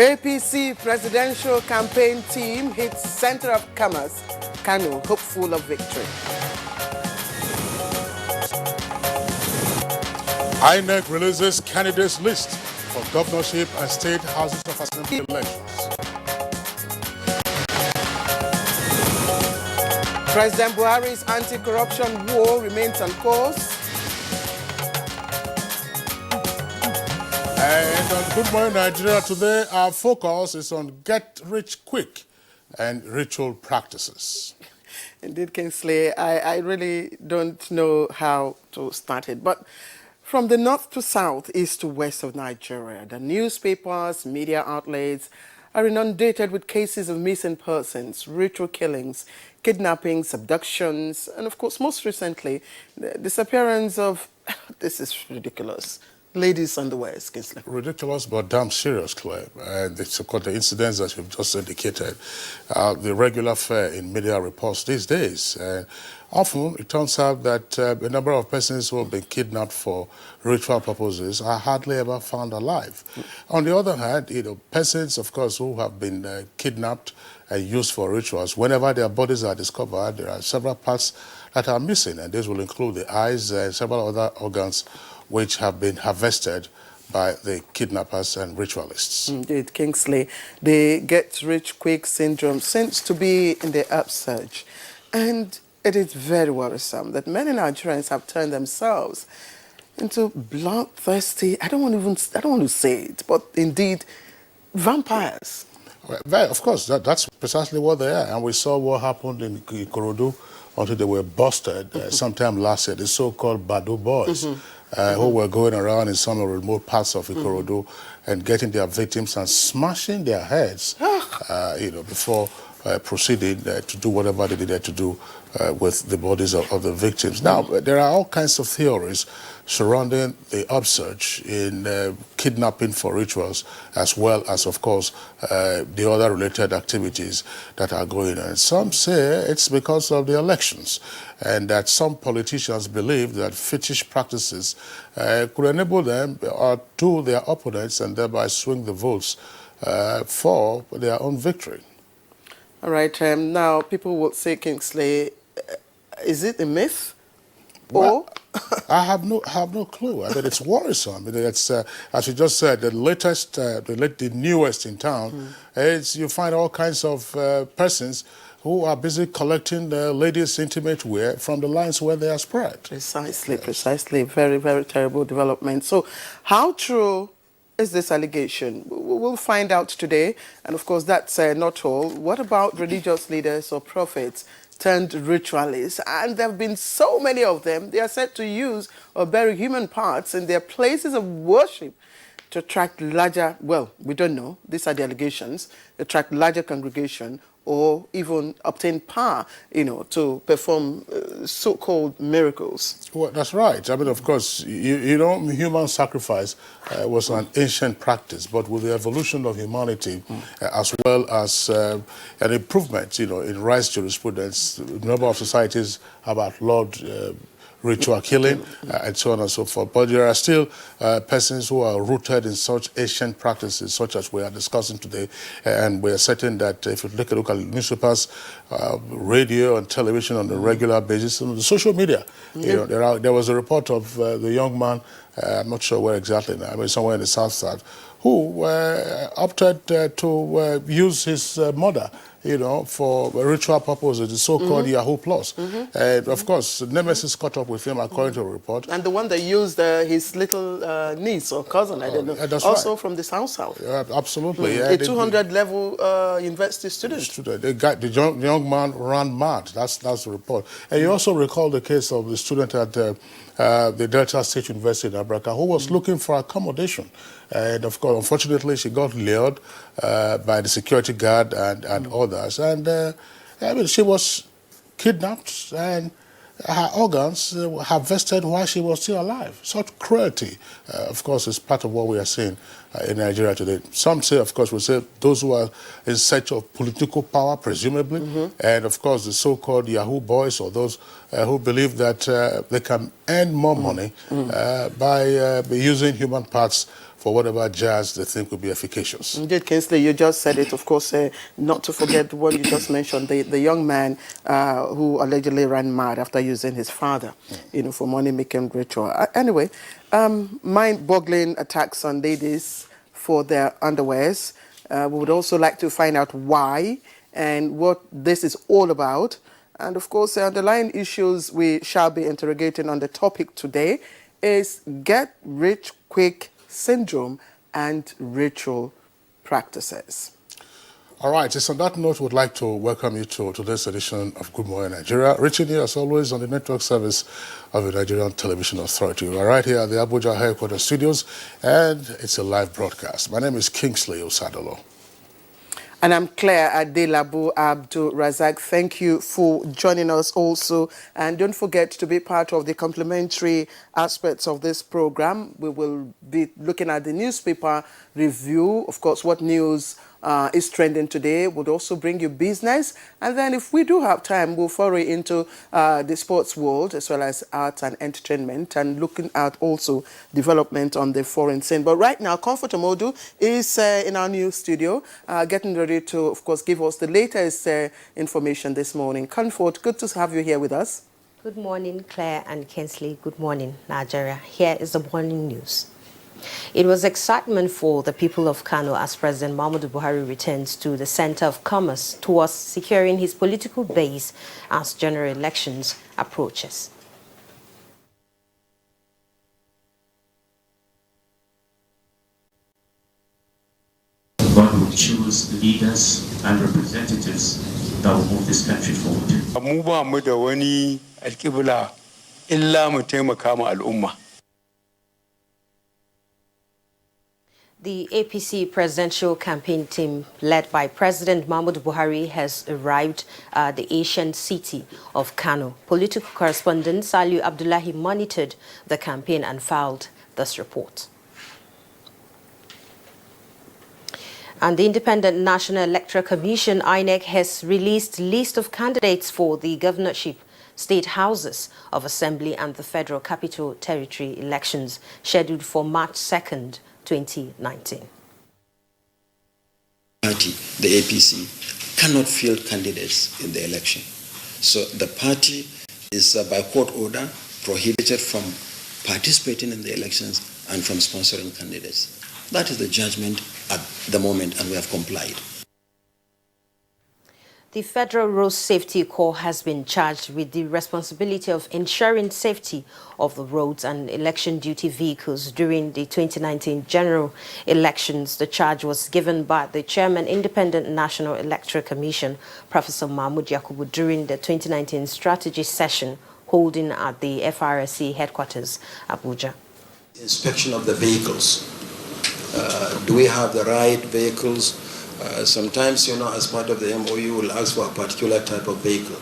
APC presidential campaign team hits center of commerce, Kano, hopeful of victory. INEC releases candidates list for governorship and state houses of assembly elections. President Buhari's anti-corruption war remains on course. And on Good Morning Nigeria today, our focus is on get rich quick and ritual practices. Indeed, Kingsley, I really don't know how to start it. But from the north to south, east to west of Nigeria, the newspapers, media outlets are inundated with cases of missing persons, ritual killings, kidnappings, abductions, and of course, most recently, the disappearance of, this is ridiculous, ladies' underwear, Kingsley. Ridiculous, but damn serious, Claire. And the incidents that you've just indicated, the regular fare in media reports these days. Often, it turns out that a number of persons who have been kidnapped for ritual purposes are hardly ever found alive. On the other hand, persons, of course, who have been kidnapped and used for rituals, whenever their bodies are discovered, there are several parts that are missing, and this will include the eyes and several other organs which have been harvested by the kidnappers and ritualists. Indeed, Kingsley, the get-rich-quick syndrome seems to be in the upsurge. And it is very worrisome that many Nigerians have turned themselves into bloodthirsty, I don't want to say it, but indeed, vampires. Well, of course, that's precisely what they are. And we saw what happened in Ikorodu until they were busted sometime last year, the so-called Badu boys. Who were going around in some remote parts of Ikorodu and getting their victims and smashing their heads, before proceeding to do whatever they needed to do with the bodies of the victims. Now, there are all kinds of theories surrounding the upsurge in kidnapping for rituals, as well as, of course, the other related activities that are going on. Some say it's because of the elections, and that some politicians believe that fetish practices could enable them to their opponents and thereby swing the votes for their own victory. All right, now people would say, Kingsley, is it a myth? Well, I have no clue. I mean, it's worrisome. I mean, it's, as you just said, the latest, the newest in town, is you find all kinds of persons who are busy collecting the ladies' intimate wear from the lines where they are spread. Precisely, yes. Precisely. Very, very terrible development. So how true is this allegation? We'll find out today. And of course, that's not all. What about religious leaders or prophets turned ritualists? And there have been so many of them. They are said to use or bury human parts in their places of worship to attract larger, well, we don't know, these are the allegations, attract larger congregation or even obtain power, to perform so-called miracles. Well, that's right. I mean, of course, human sacrifice was an ancient practice, but with the evolution of humanity, as well as an improvement, in rights jurisprudence, a number of societies have outlawed ritual killing, and so on and so forth. But there are still persons who are rooted in such ancient practices, such as we are discussing today. And we are certain that if you take a look at newspapers, radio and television on a regular basis, and the social media, there was a report of the young man, I'm not sure where exactly now, I mean somewhere in the south side, who opted to use his mother, for ritual purposes, the so-called Yahoo Plus. And of course, Nemesis caught up with him according to a report. And the one that used his little niece or cousin, I don't know, that's also right. From the south. Absolutely. A 200-level university student. The young man ran mad. That's the report. And you also recall the case of the student at the Delta State University in Abuja who was looking for accommodation. And of course, unfortunately, she got lured by the security guard and others. And I mean, she was kidnapped and her organs harvested while she was still alive. Such cruelty, of course, is part of what we are seeing in Nigeria today. Some say, of course, we say those who are in search of political power, presumably, and of course the so-called Yahoo boys or those who believe that they can earn more money by using human parts for whatever jazz they think will be efficacious. Indeed, Kingsley, you just said it, of course, not to forget the one you just mentioned, the young man who allegedly ran mad after using his father, for money-making ritual. Anyway, mind-boggling attacks on ladies for their underwears. We would also like to find out why and what this is all about. And of course, the underlying issues we shall be interrogating on the topic today is get rich quick syndrome and ritual practices. All right, it's on that note we'd like to welcome you to today's edition of Good Morning Nigeria. Reaching you as always on the network service of the Nigerian Television Authority. We're right here at the Abuja headquarters studios, and it's a live broadcast. My name is Kingsley Osadolo. And I'm Claire Adelabu Abdul Razak. Thank you for joining us also. And don't forget to be part of the complementary aspects of this program. We will be looking at the newspaper review, of course, what news is trending today. We'll also bring you business. And then if we do have time, we'll foray into the sports world as well as arts and entertainment and looking at also development on the foreign scene. But right now, Comfort Omodu is in our new studio, getting ready to, of course, give us the latest information this morning. Comfort, good to have you here with us. Good morning, Claire and Kingsley. Good morning, Nigeria. Here is the morning news. It was excitement for the people of Kano as President Muhammadu Buhari returns to the center of commerce towards securing his political base as general elections approaches. God will choose leaders and representatives that will move this country forward. The APC presidential campaign team led by President Muhammadu Buhari has arrived at the ancient city of Kano. Political correspondent Saliu Abdullahi monitored the campaign and filed this report. And the Independent National Electoral Commission, INEC, has released a list of candidates for the governorship, state houses of assembly and the Federal Capital Territory elections scheduled for March 2nd, 2019. Party, the APC, cannot field candidates in the election. So the party is by court order prohibited from participating in the elections and from sponsoring candidates. That is the judgment at the moment, and we have complied. The Federal Road Safety Corps has been charged with the responsibility of ensuring safety of the roads and election duty vehicles during the 2019 general elections. The charge was given by the Chairman, Independent National Electoral Commission, Professor Mahmoud Yakubu, during the 2019 strategy session holding at the FRSC headquarters, Abuja. Inspection of the vehicles. Do we have the right vehicles? Sometimes, as part of the MOU, will ask for a particular type of vehicle,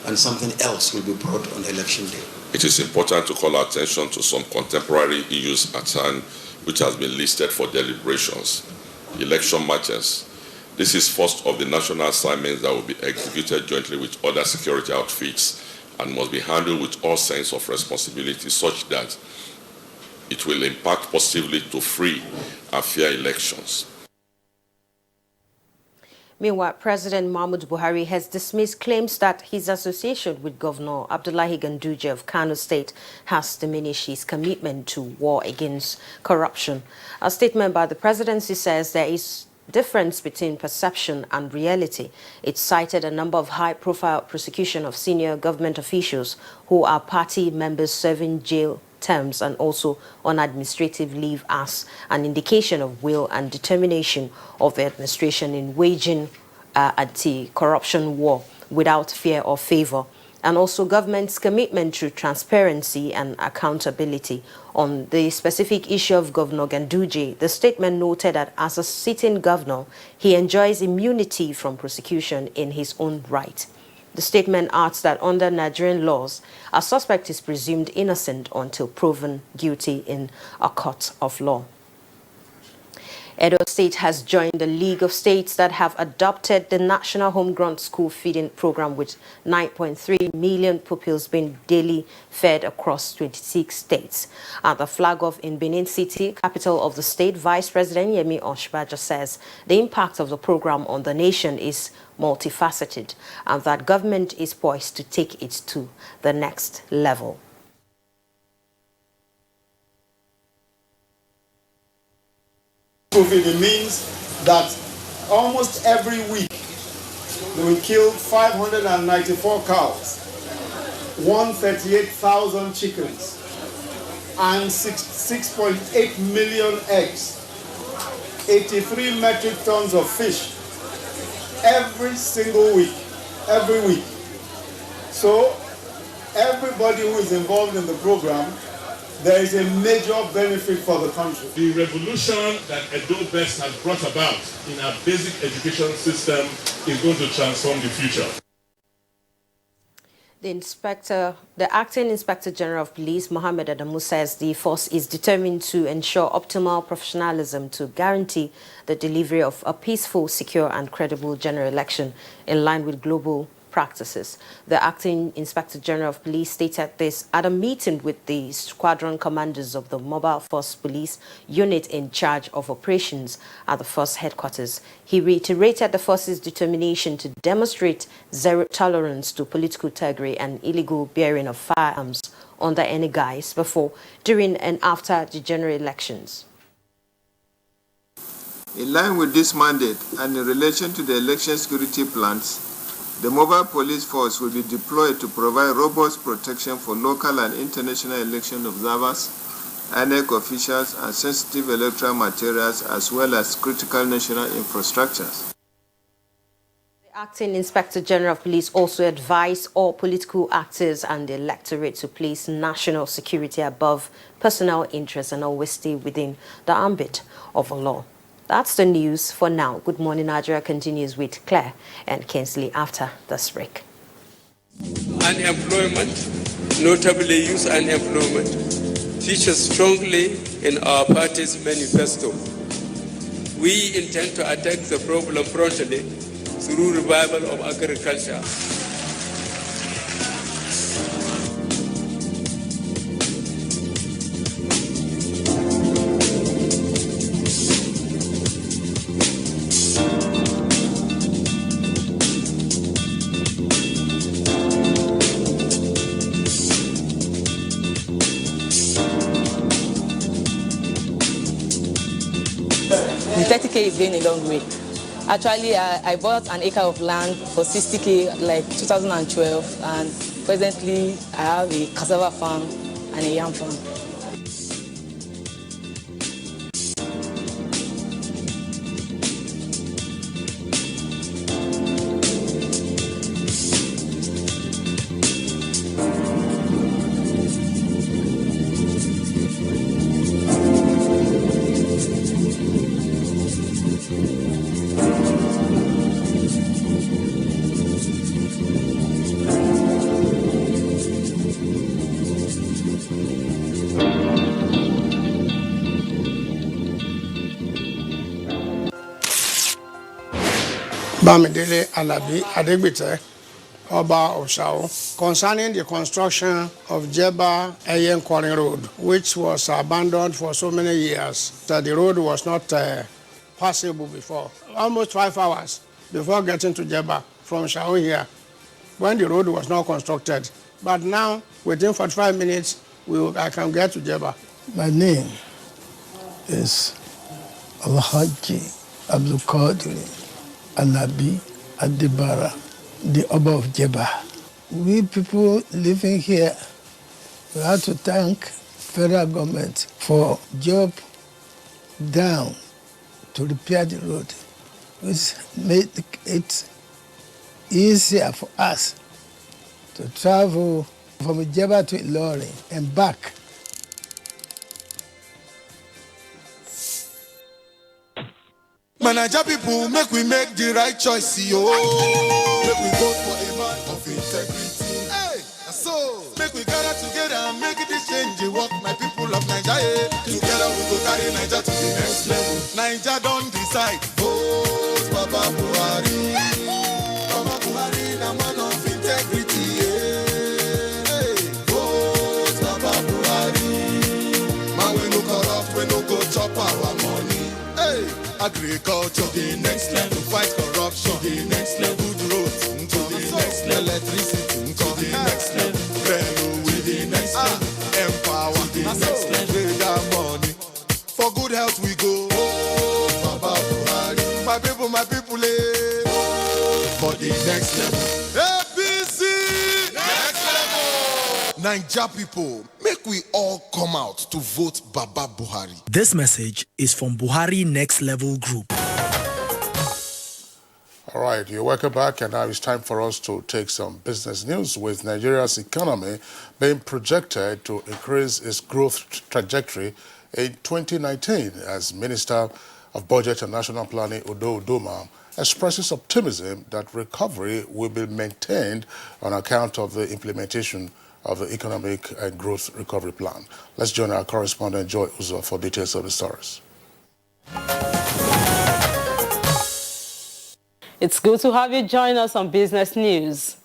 and something else will be brought on election day. It is important to call attention to some contemporary issues at hand, which has been listed for deliberations. Election matches. This is first of the national assignments that will be executed jointly with other security outfits and must be handled with all sense of responsibility such that it will impact positively to free and fair elections. Meanwhile, President Muhammadu Buhari has dismissed claims that his association with Governor Abdullahi Ganduje of Kano State has diminished his commitment to war against corruption. A statement by the presidency says there is difference between perception and reality. It cited a number of high-profile prosecution of senior government officials who are party members serving jail terms and also on administrative leave as an indication of will and determination of the administration in waging anti-corruption war without fear or favor, and also government's commitment to transparency and accountability. On the specific issue of Governor Ganduje, the statement noted that as a sitting governor, he enjoys immunity from prosecution in his own right. The statement adds that under Nigerian laws, a suspect is presumed innocent until proven guilty in a court of law. Edo State has joined the League of States that have adopted the National Homegrown School Feeding Program, with 9.3 million pupils being daily fed across 26 states. At the flag off in Benin City, capital of the state, Vice President Yemi Osinbajo says the impact of the program on the nation is multifaceted and that government is poised to take it to the next level. It means that almost every week we kill 594 cows, 138,000 chickens, and 6.8 million eggs, 83 metric tons of fish every single week, every week. So everybody who is involved in the program, there is a major benefit for the country. The revolution that Edo Best has brought about in our basic education system is going to transform the future. The acting Inspector General of Police, Mohammed Adamu, says the force is determined to ensure optimal professionalism to guarantee the delivery of a peaceful, secure and credible general election in line with global practices. The acting Inspector General of Police stated this at a meeting with the squadron commanders of the Mobile Force Police unit in charge of operations at the force headquarters. He reiterated the force's determination to demonstrate zero tolerance to political thuggery and illegal bearing of firearms under any guise before, during and after the general elections. In line with this mandate and in relation to the election security plans, the mobile police force will be deployed to provide robust protection for local and international election observers, INEC officials, and sensitive electoral materials, as well as critical national infrastructures. The acting Inspector General of Police also advised all political actors and the electorate to place national security above personal interests and always stay within the ambit of the law. That's the news for now. Good Morning Nigeria continues with Claire and Kensley after this break. Unemployment, notably youth unemployment, features strongly in our party's manifesto. We intend to attack the problem promptly through revival of agriculture. The 30K is going a long way. Actually, I bought an acre of land for 60K like 2012, and presently I have a cassava farm and a yam farm. Bamidele Alabi Adegbite, Oba Oshao, concerning the construction of Jeba Eyen Quarry Road, which was abandoned for so many years that the road was not passable before. Almost 5 hours before getting to Jeba from Shao here, when the road was not constructed. But now, within 45 minutes, I can get to Jeba. My name is Alhaji Abdul Qadir Alabi Adibara, the Oba of Jeba. We people living here, we have to thank federal government for job down to repair the road, which made it easier for us to travel from Jeba to Ilorin and back. Manager people, make we make the right choice, yo. Make we vote for a man of integrity. Hey, so make we gather together and make this change the work, my people of Nigeria. Together we go carry Niger to the next level. Niger don't decide. Vote Baba Buhari. Baba Buhari, the man of integrity. Hey, vote Baba Buhari. Man, we no corrupt, we no go chop our money. Hey, agriculture to the next level. Fight corruption to the next level. Good roads to the next level. Electricity to the next level. Railway the next level. Empower the next level. Pay that money. For good health we go. Oh, Baba Buhari. My people, eh. For the next level. ABC next level. Naija people, make we all come out to vote Baba Buhari. This message is from Buhari Next Level Group. All right, you're welcome back, and now it's time for us to take some business news. With Nigeria's economy being projected to increase its growth trajectory in 2019, as Minister of Budget and National Planning Udo Udoma expresses optimism that recovery will be maintained on account of the implementation of the Economic and Growth Recovery Plan. Let's join our correspondent Joy Uzo for details of the stories. It's good to have you join us on Business News.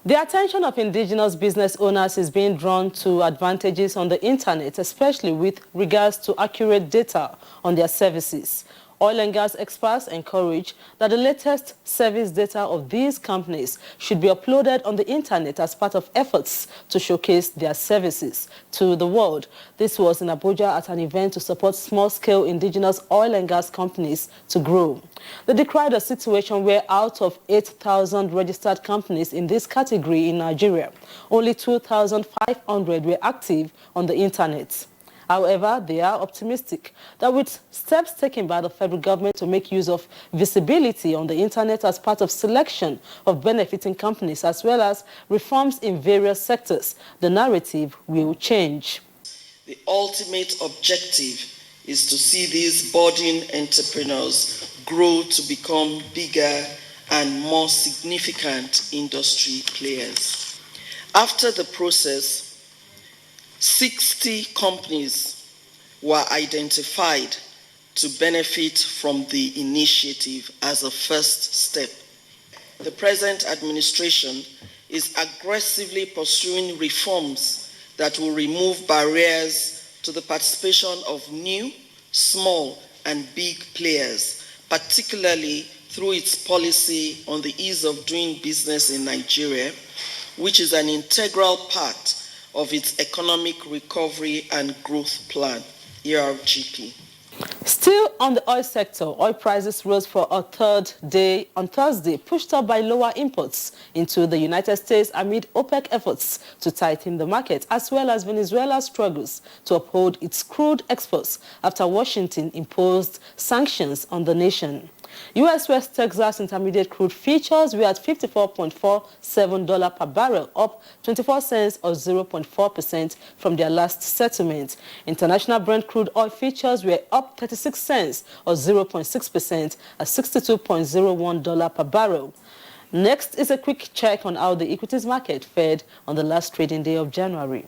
The attention of indigenous business owners is being drawn to advantages on the internet, especially with regards to accurate data on their services. Oil and gas experts encourage that the latest service data of these companies should be uploaded on the internet as part of efforts to showcase their services to the world. This was in Abuja at an event to support small-scale indigenous oil and gas companies to grow. They decried a situation where out of 8,000 registered companies in this category in Nigeria, only 2,500 were active on the internet. However, they are optimistic that with steps taken by the federal government to make use of visibility on the internet as part of selection of benefiting companies as well as reforms in various sectors, the narrative will change. The ultimate objective is to see these budding entrepreneurs grow to become bigger and more significant industry players. After the process, 60 companies were identified to benefit from the initiative as a first step. The present administration is aggressively pursuing reforms that will remove barriers to the participation of new, small, and big players, particularly through its policy on the ease of doing business in Nigeria, which is an integral part of its Economic Recovery and Growth Plan, ERGP. Still on the oil sector, oil prices rose for a third day on Thursday, pushed up by lower imports into the United States amid OPEC efforts to tighten the market, as well as Venezuela's struggles to uphold its crude exports after Washington imposed sanctions on the nation. U.S. West Texas Intermediate crude futures were at $54.47 per barrel, up 24 cents or 0.4% from their last settlement. International Brent crude oil futures were up 36 cents or 0.6% at $62.01 per barrel. Next is a quick check on how the equities market fared on the last trading day of January.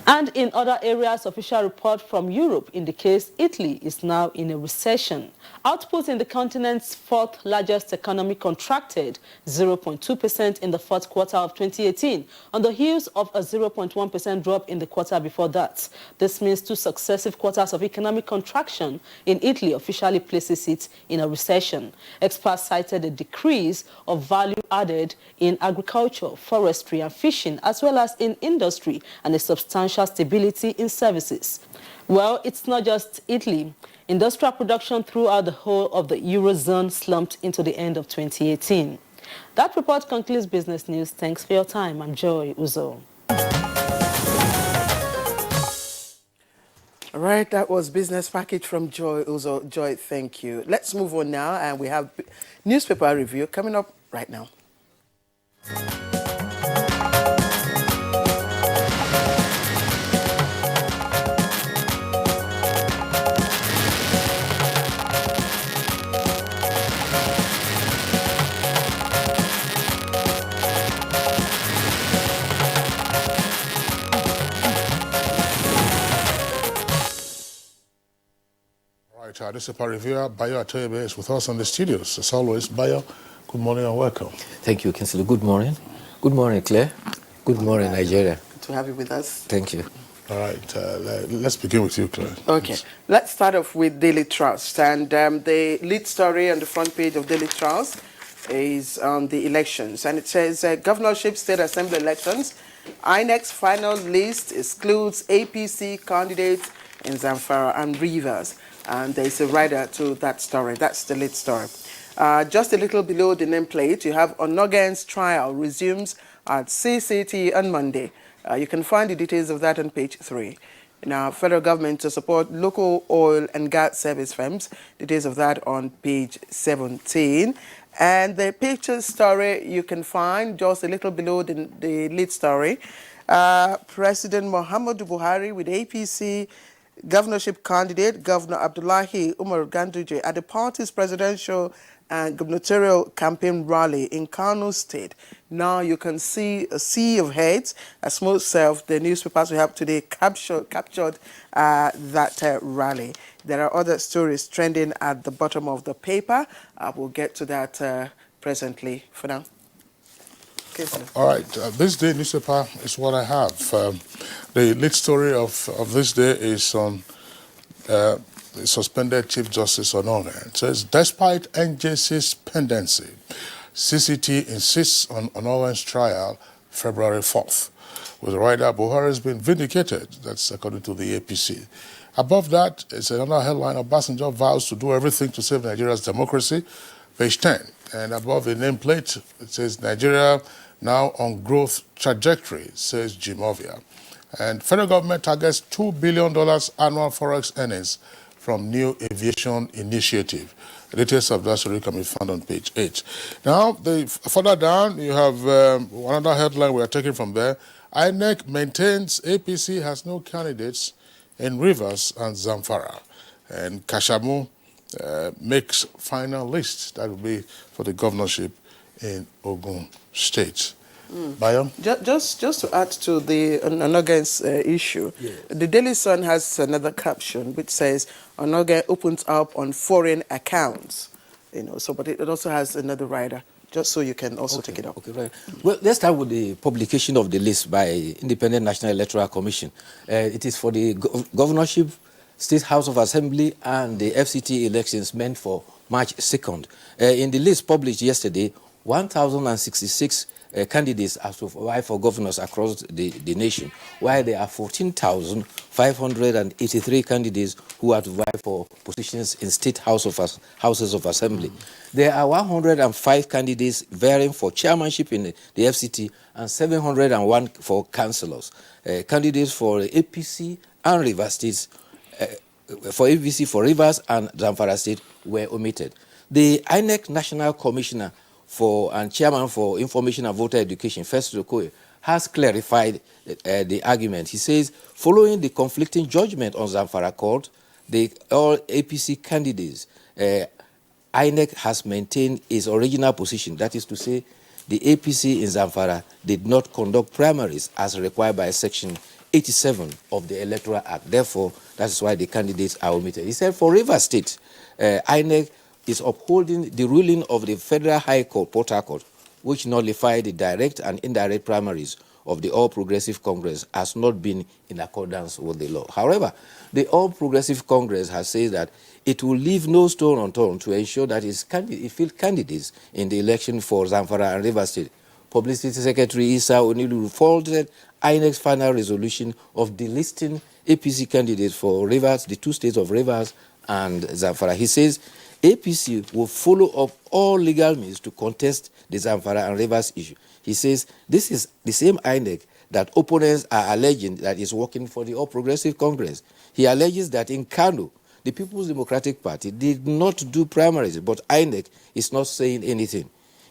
And in other areas, official report from Europe indicates Italy is now in a recession. Output in the continent's fourth largest economy contracted 0.2% in the fourth quarter of 2018 on the heels of a 0.1% drop in the quarter before that. This means 2 successive quarters of economic contraction in Italy officially places it in a recession. Experts cited a decrease of value added in agriculture, forestry and fishing, as well as in industry, and a substantial stability in services. Well, it's not just Italy. Industrial production throughout the whole of the Eurozone slumped into the end of 2018. That report concludes Business News. Thanks for your time. I'm Joy Uzo. All right, that was Business Package from Joy Uzo. Joy, thank you. Let's move on now, and we have newspaper review coming up right now. Right, our newspaper reviewer, Bayo Atoyebe, is with us on the studios. As always, Bayo, good morning and welcome. Thank you, Councillor. Good morning. Good morning, Claire. Good morning, Nigeria. Good to have you with us. Thank you. All right, let's begin with you, Claire. Okay, let's start off with Daily Trust. And the lead story on the front page of Daily Trust is on the elections. And it says, Governorship State Assembly elections, INEC's final list excludes APC candidates in Zamfara and Rivers. And there's a rider to that story. That's the lead story. Just a little below the nameplate, you have Onogen's trial resumes at CCT on Monday. You can find the details of that on page 3. Now, federal government to support local oil and gas service firms. Details of that on page 17. And the picture story you can find just a little below the lead story. President Muhammadu Buhari with APC governorship candidate, Governor Abdullahi Umar Ganduje, at the party's presidential and gubernatorial campaign rally in Kano State. Now you can see a sea of heads. As most of the newspapers we have today captured that rally. There are other stories trending at the bottom of the paper. We'll get to that presently. For now. Okay, all right, this day newspaper is what I have. The lead story of this day is on the suspended Chief Justice Onone. It says, despite NJC's pendency, CCT insists on Onone's trial February 4th. With the rider, Buhari has been vindicated. That's according to the APC. Above that is another headline, Obasanjo vows to do everything to save Nigeria's democracy, page 10. And above the nameplate, it says, Nigeria now on growth trajectory, says Jimovia. And federal government targets $2 billion annual forex earnings from new aviation initiative. The details of that story can be found on page 8. Now, further down, you have another headline we are taking from there. INEC maintains APC has no candidates in Rivers and Zamfara. And Kashamu makes final list. That will be for the governorship in Ogun State. Bayo? Just to add to the Onogen's issue, yes. The Daily Sun has another caption which says Onogen opens up on foreign accounts. But it also has another rider, just so you can also take it up. Okay, right. Well, let's start with the publication of the list by Independent National Electoral Commission. It is for the governorship, State House of Assembly, and the FCT elections meant for March 2nd. In the list published yesterday, 1,066 candidates have to vie for governors across the nation, while there are 14,583 candidates who have to vie for positions in State Houses of Assembly. There are 105 candidates vying for chairmanship in the FCT and 701 for councillors. Candidates for APC and Rivers States, for APC for Rivers and Zamfara State were omitted. The INEC National Commissioner and Chairman for Information and Voter Education, Festus Okoye, has clarified the argument. He says, following the conflicting judgment on Zamfara court, all APC candidates, INEC has maintained its original position. That is to say, the APC in Zamfara did not conduct primaries as required by Section 87 of the Electoral Act. Therefore, that is why the candidates are omitted. He said, for Rivers State, INEC is upholding the ruling of the Federal High Court, Port Harcourt, which nullified the direct and indirect primaries of the All Progressive Congress has not been in accordance with the law. However, the All Progressive Congress has said that it will leave no stone unturned to ensure that it fields candidates in the election for Zamfara and Rivers State. Publicity Secretary Isa Onilu faulted INEC's final resolution of delisting APC candidates for Rivers, the two states of Rivers and Zamfara. He says APC will follow up all legal means to contest the Zamfara and Rivers issue. He says this is the same INEC that opponents are alleging that is working for the All Progressive Congress. He alleges that in Kano, the People's Democratic Party did not do primaries, but INEC is not saying anything.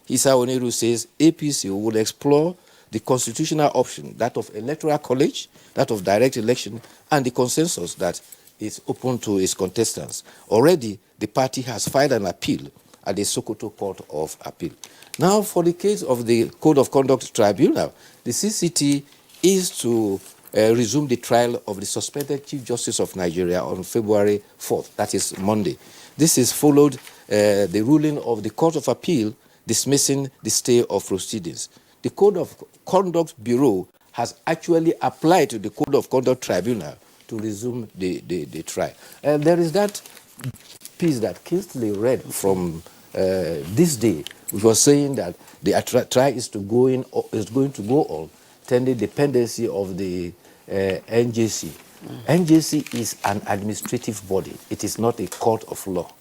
Issa Oniru says APC will explore the constitutional option, that of electoral college, that of direct election, and the consensus that is open to its contestants. Already, the party has filed an appeal at the Sokoto Court of Appeal. Now, for the case of the Code of Conduct Tribunal, the CCT is to resume the trial of the suspended Chief Justice of Nigeria on February 4th, that is Monday. This is followed the ruling of the Court of Appeal dismissing the stay of proceedings. The Code of Conduct Bureau has actually applied to the Code of Conduct Tribunal to resume the trial. There is that piece that Kingsley read from this day, which was saying that the trial is going to go on pending the dependency of the NJC. NJC is an administrative body. It is not a court of law.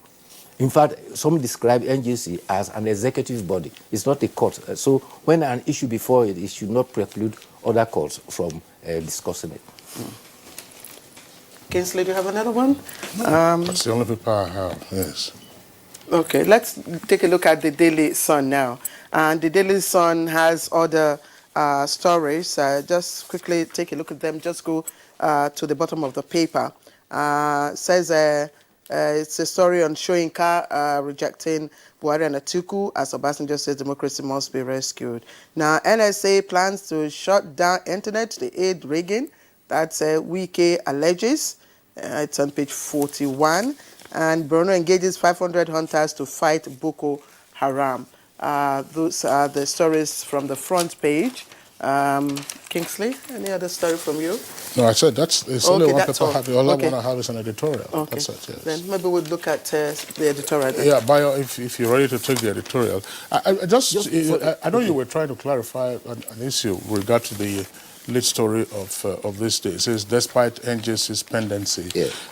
In fact, some describe NJC as an executive body. It's not a court. So when an issue before it, it should not preclude other courts from discussing it. Kingsley, do you have another one? That's the only paper I have, yes. Okay, let's take a look at the Daily Sun now. And the Daily Sun has other stories. Just quickly take a look at them. Just go to the bottom of the paper. Says it's a story on Soyinka rejecting Buhari and Atiku as Obasanjo says democracy must be rescued. Now, NSA plans to shut down internet to aid rigging. That's Wike alleges. It's on page 41. And Borno engages 500 hunters to fight Boko Haram. Those are the stories from the front page. Kingsley, any other story from you? No, I said it's only one paper I have. The other one I have is an editorial. Okay. That's it, yes. Then maybe we'll look at the editorial. Then. Yeah, Bayo, if you're ready to take the editorial. I know you were trying to clarify an issue with regard to the lead story of this day. It says, despite NJC's pendency,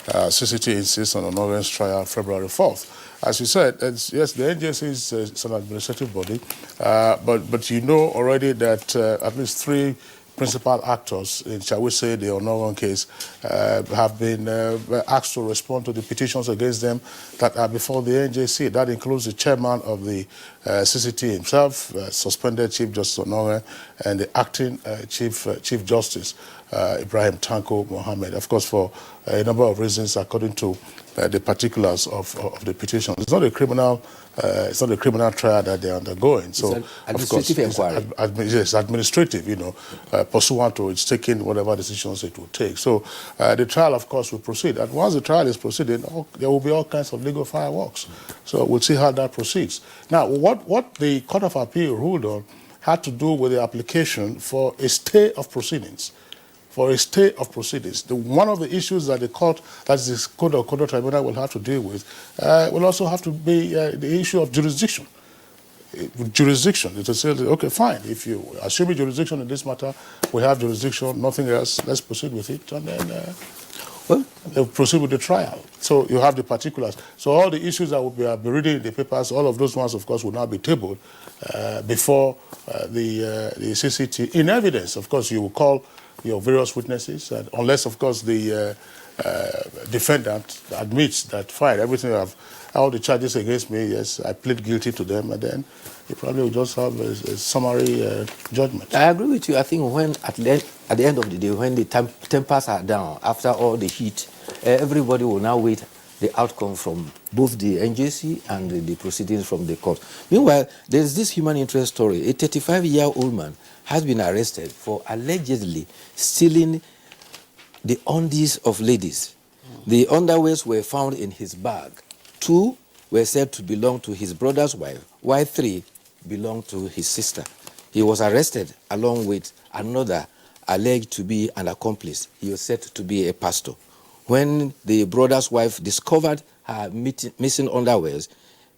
CCT insists on Onoren's trial February 4th. As you said, yes, the NJC is an administrative body, but you know already that at least 3 principal actors in, shall we say, the Onoren case have been asked to respond to the petitions against them that are before the NJC. That includes the chairman of the CCT himself, suspended Chief Justice Onoren, and the acting Chief Justice, Ibrahim Tanko Mohammed, of course, for a number of reasons according to the particulars of the petition. It's not a criminal trial that they're undergoing. So, it's an administrative inquiry. Yes, administrative, you know, pursuant to it's taking whatever decisions it will take. So the trial, of course, will proceed. And once the trial is proceeding, there will be all kinds of legal fireworks. So we'll see how that proceeds. Now, what the Court of Appeal ruled on had to do with the application for a stay of proceedings. For a stay of proceedings. One of the issues that the court, that this Code of Conduct Tribunal will have to deal with, will also have to be the issue of jurisdiction. Jurisdiction, it will say, okay, fine, if you assume jurisdiction in this matter, we have jurisdiction, nothing else, let's proceed with it, and then they'll proceed with the trial. So you have the particulars. So all the issues that will be reading in the papers, all of those ones, of course, will now be tabled before the CCT in evidence. Of course, you will call your various witnesses, unless, of course, the defendant admits that, fine, everything all the charges against me, yes, I plead guilty to them, and then you probably will just have a summary judgment. I agree with you. I think when at the end of the day, when the tempers are down, after all the heat, everybody will now wait the outcome from both the NJC and the proceedings from the court. Meanwhile, there's this human interest story. A 35-year-old man has been arrested for allegedly stealing the undies of ladies. The underwears were found in his bag. 2 were said to belong to his brother's wife, while 3 belonged to his sister. He was arrested along with another alleged to be an accomplice. He was said to be a pastor. When the brother's wife discovered her missing underwears,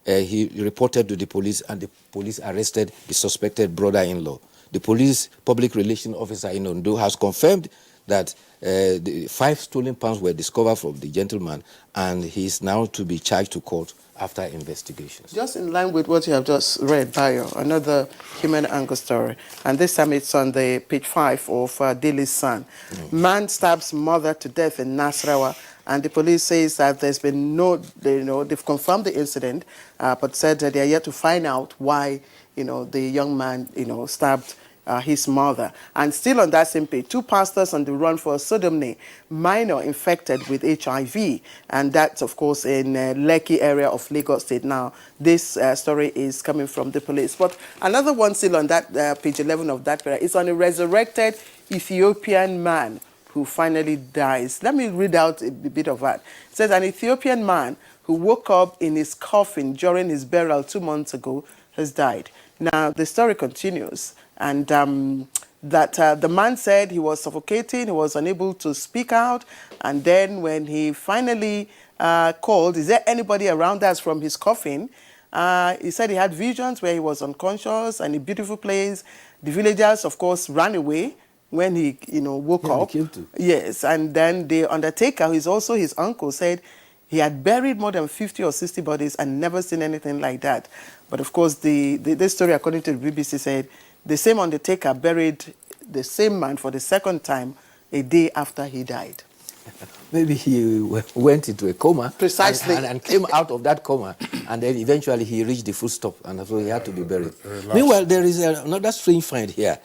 he reported to the police, and the police arrested the suspected brother-in-law. The police public relations officer in Ondo has confirmed that the 5 stolen pounds were discovered from the gentleman, and he is now to be charged to court after investigations. Just in line with what you have just read, Bayo, another human angle story. And this time it's on the page 5 of Daily Sun. Man stabs mother to death in Nasarawa, and the police says that there's been no, they've confirmed the incident, but said that they are yet to find out why, the young man, stabbed his mother. And still on that same page, 2 pastors on the run for sodomy, minor infected with HIV. And that's, of course, in Lekki area of Lagos State. Now, this story is coming from the police. But another one still on that page 11 of that paragraph is on a resurrected Ethiopian man who finally dies. Let me read out a bit of that. It says, an Ethiopian man who woke up in his coffin during his burial 2 months ago has died. Now, the story continues. And the man said he was suffocating, he was unable to speak out. And then when he finally called, is there anybody around us from his coffin? He said he had visions where he was unconscious and in a beautiful place. The villagers, of course, ran away when he, woke up. Yes, and then the undertaker, who is also his uncle, said he had buried more than 50 or 60 bodies and never seen anything like that. But of course, this story, according to the BBC, said the same undertaker buried the same man for the second time a day after he died. Maybe he went into a coma. Precisely. And came out of that coma, and then eventually he reached the full stop, and so he had to be buried. Meanwhile, there is another strange find here.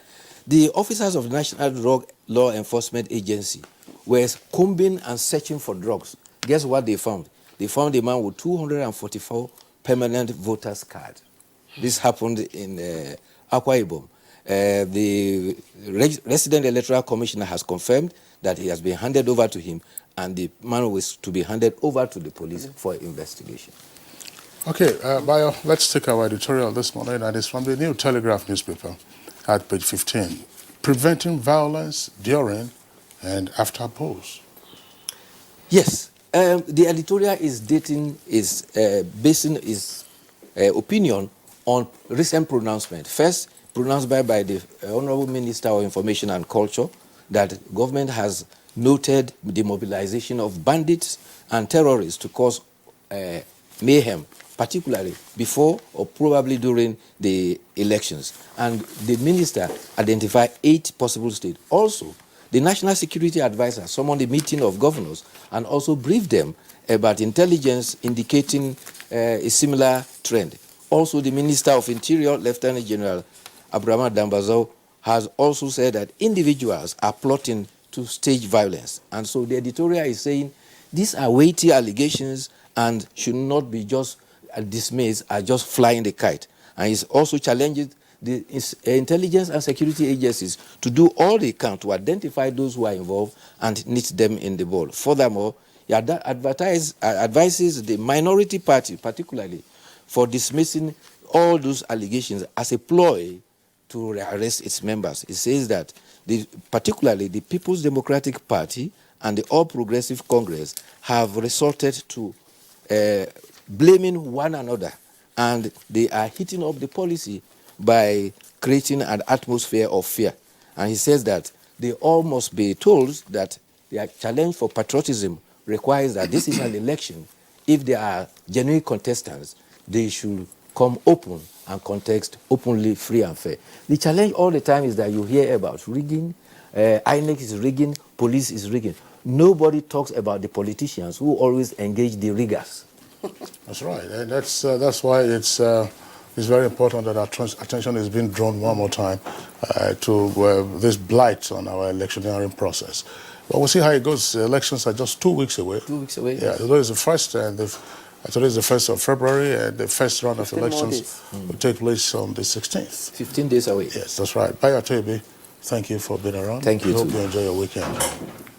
The officers of the National Drug Law Enforcement Agency were combing and searching for drugs. Guess what they found? They found a man with 244 permanent voters cards. This happened in Akwa Ibom. The resident electoral commissioner has confirmed that he has been handed over to him, and the man was to be handed over to the police for investigation. Okay, Bayo, let's take our editorial this morning, and it's from the New Telegraph newspaper at page 15. Preventing violence during and after polls. Yes, the editorial is basing its opinion on recent pronouncement. First, pronounced by the Honorable Minister of Information and Culture that government has noted the mobilization of bandits and terrorists to cause mayhem, particularly before or probably during the elections. And the minister identified 8 possible states. Also, the National Security Advisor summoned a meeting of governors and also briefed them about intelligence indicating a similar trend. Also, the Minister of Interior, Lieutenant General Abraham Dambazo, has also said that individuals are plotting to stage violence. And so the editorial is saying these are weighty allegations and should not be just dismissed as just flying the kite. And it's also challenging the intelligence and security agencies to do all they can to identify those who are involved and nip them in the bud. Furthermore, it advises the minority party, particularly, for dismissing all those allegations as a ploy to arrest its members. It says that particularly the People's Democratic Party and the All Progressive Congress have resorted to blaming one another, and they are hitting up the policy by creating an atmosphere of fear. And he says that they all must be told that their challenge for patriotism requires that this is an election. If there are genuine contestants, they should come open and contest openly, free and fair. The challenge all the time is that you hear about rigging, INEC is rigging, police is rigging. Nobody talks about the politicians who always engage the riggers. That's right, and that's why it's very important that our attention is being drawn one more time to this blight on our electioneering process. Well, we'll see how it goes. The elections are just 2 weeks away. 2 weeks away. Yeah, today is the first, and today is the 1st of February, and the first round of elections will take place on the 16th. 15 days away. Yes, that's right. Bayo Tobi, thank you for being around. Thank you. I hope you enjoy your weekend.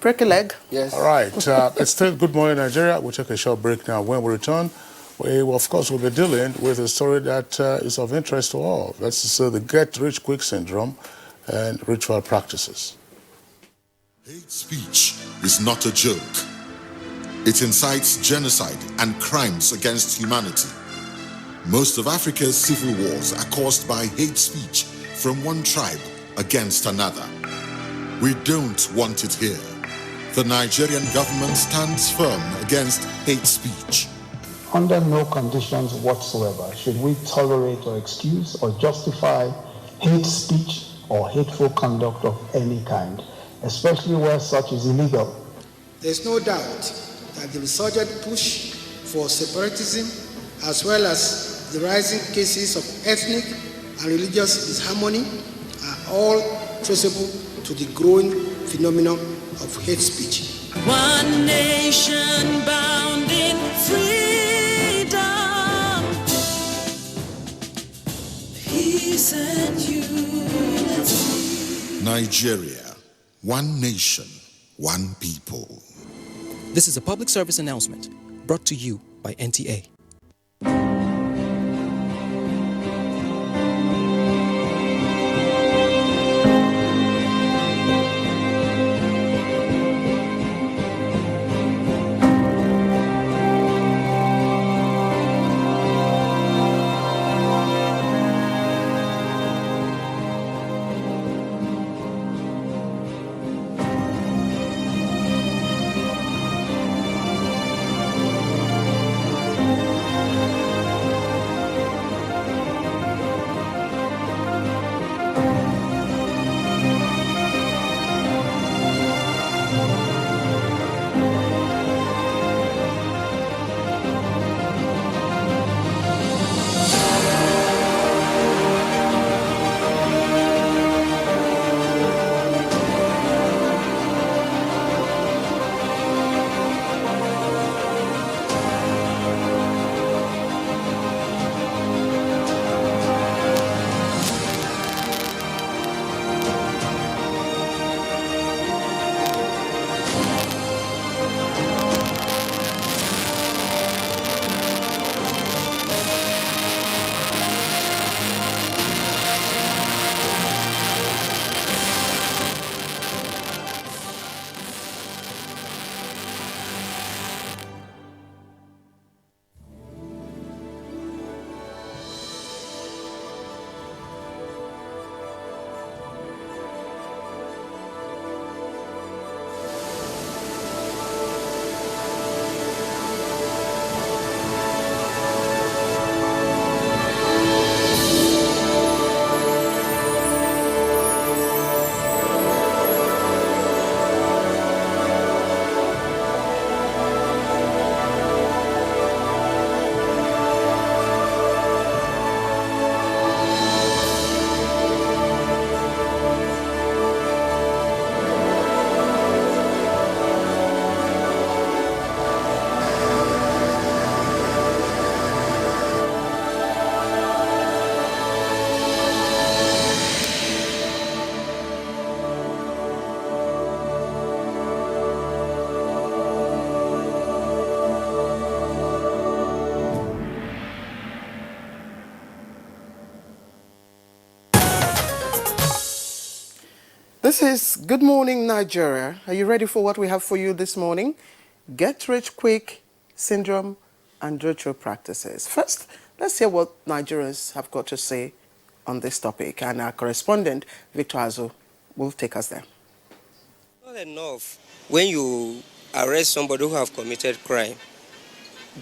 Break a leg. Yes. All right. It's still Good Morning Nigeria. We'll take a short break now. When we return, we, of course, will be dealing with a story that is of interest to all. That's the get-rich-quick syndrome and ritual practices. Hate speech is not a joke. It incites genocide and crimes against humanity. Most of Africa's civil wars are caused by hate speech from one tribe against another. We don't want it here. The Nigerian government stands firm against hate speech. Under no conditions whatsoever should we tolerate or excuse or justify hate speech or hateful conduct of any kind, especially where such is illegal. There's no doubt that the resurgent push for separatism, as well as the rising cases of ethnic and religious disharmony, are all traceable to the growing phenomenon of hate speech. One nation bound in freedom, peace and unity. Nigeria, one nation, one people. This is a public service announcement brought to you by NTA. This is Good Morning Nigeria. Are you ready for what we have for you this morning? Get rich quick syndrome and ritual practices. First, let's hear what Nigerians have got to say on this topic. And our correspondent, Victor Azo, will take us there. Not enough when you arrest somebody who have committed crime.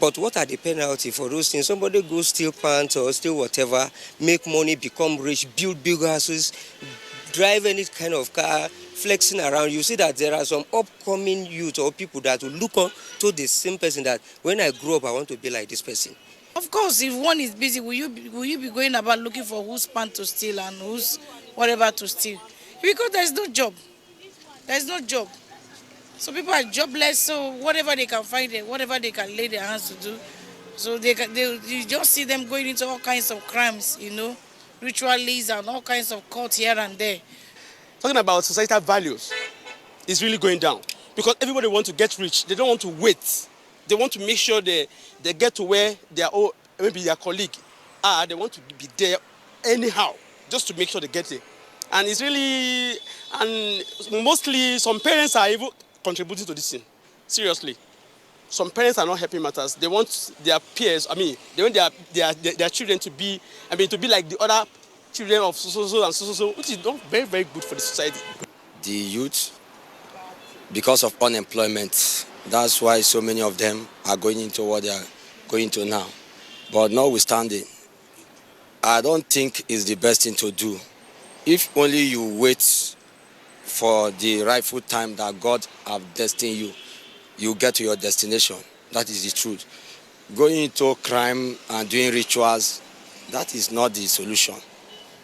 But what are the penalty for those things? Somebody go steal pants or steal whatever, make money, become rich, build big houses, drive any kind of car, flexing around. You see that there are some upcoming youth or people that will look on to the same person that when I grow up, I want to be like this person. Of course, if one is busy, will you be going about looking for whose pants to steal and whose whatever to steal? Because there's no job. There's no job. So people are jobless, so whatever they can find, whatever they can lay their hands to do. So you just see them going into all kinds of crimes, you know, ritualists and all kinds of cults here and there. Talking about societal values is really going down because everybody wants to get rich. They don't want to wait. They want to make sure they get to where maybe their colleague are. They want to be there anyhow just to make sure they get there. And it's really, and mostly some parents are even contributing to this thing. Seriously. Some parents are not helping matters. They want their peers, they want their children to be, to be like the other children of so and so, which is not very, very good for the society. the youth because of unemployment. That's why so many of them are going into what they are going to now. But notwithstanding, I don't think it's the best thing to do. If only you wait for the rightful time that God have destined you, you get to your destination. That is the truth. Going into crime and doing rituals, that is not the solution.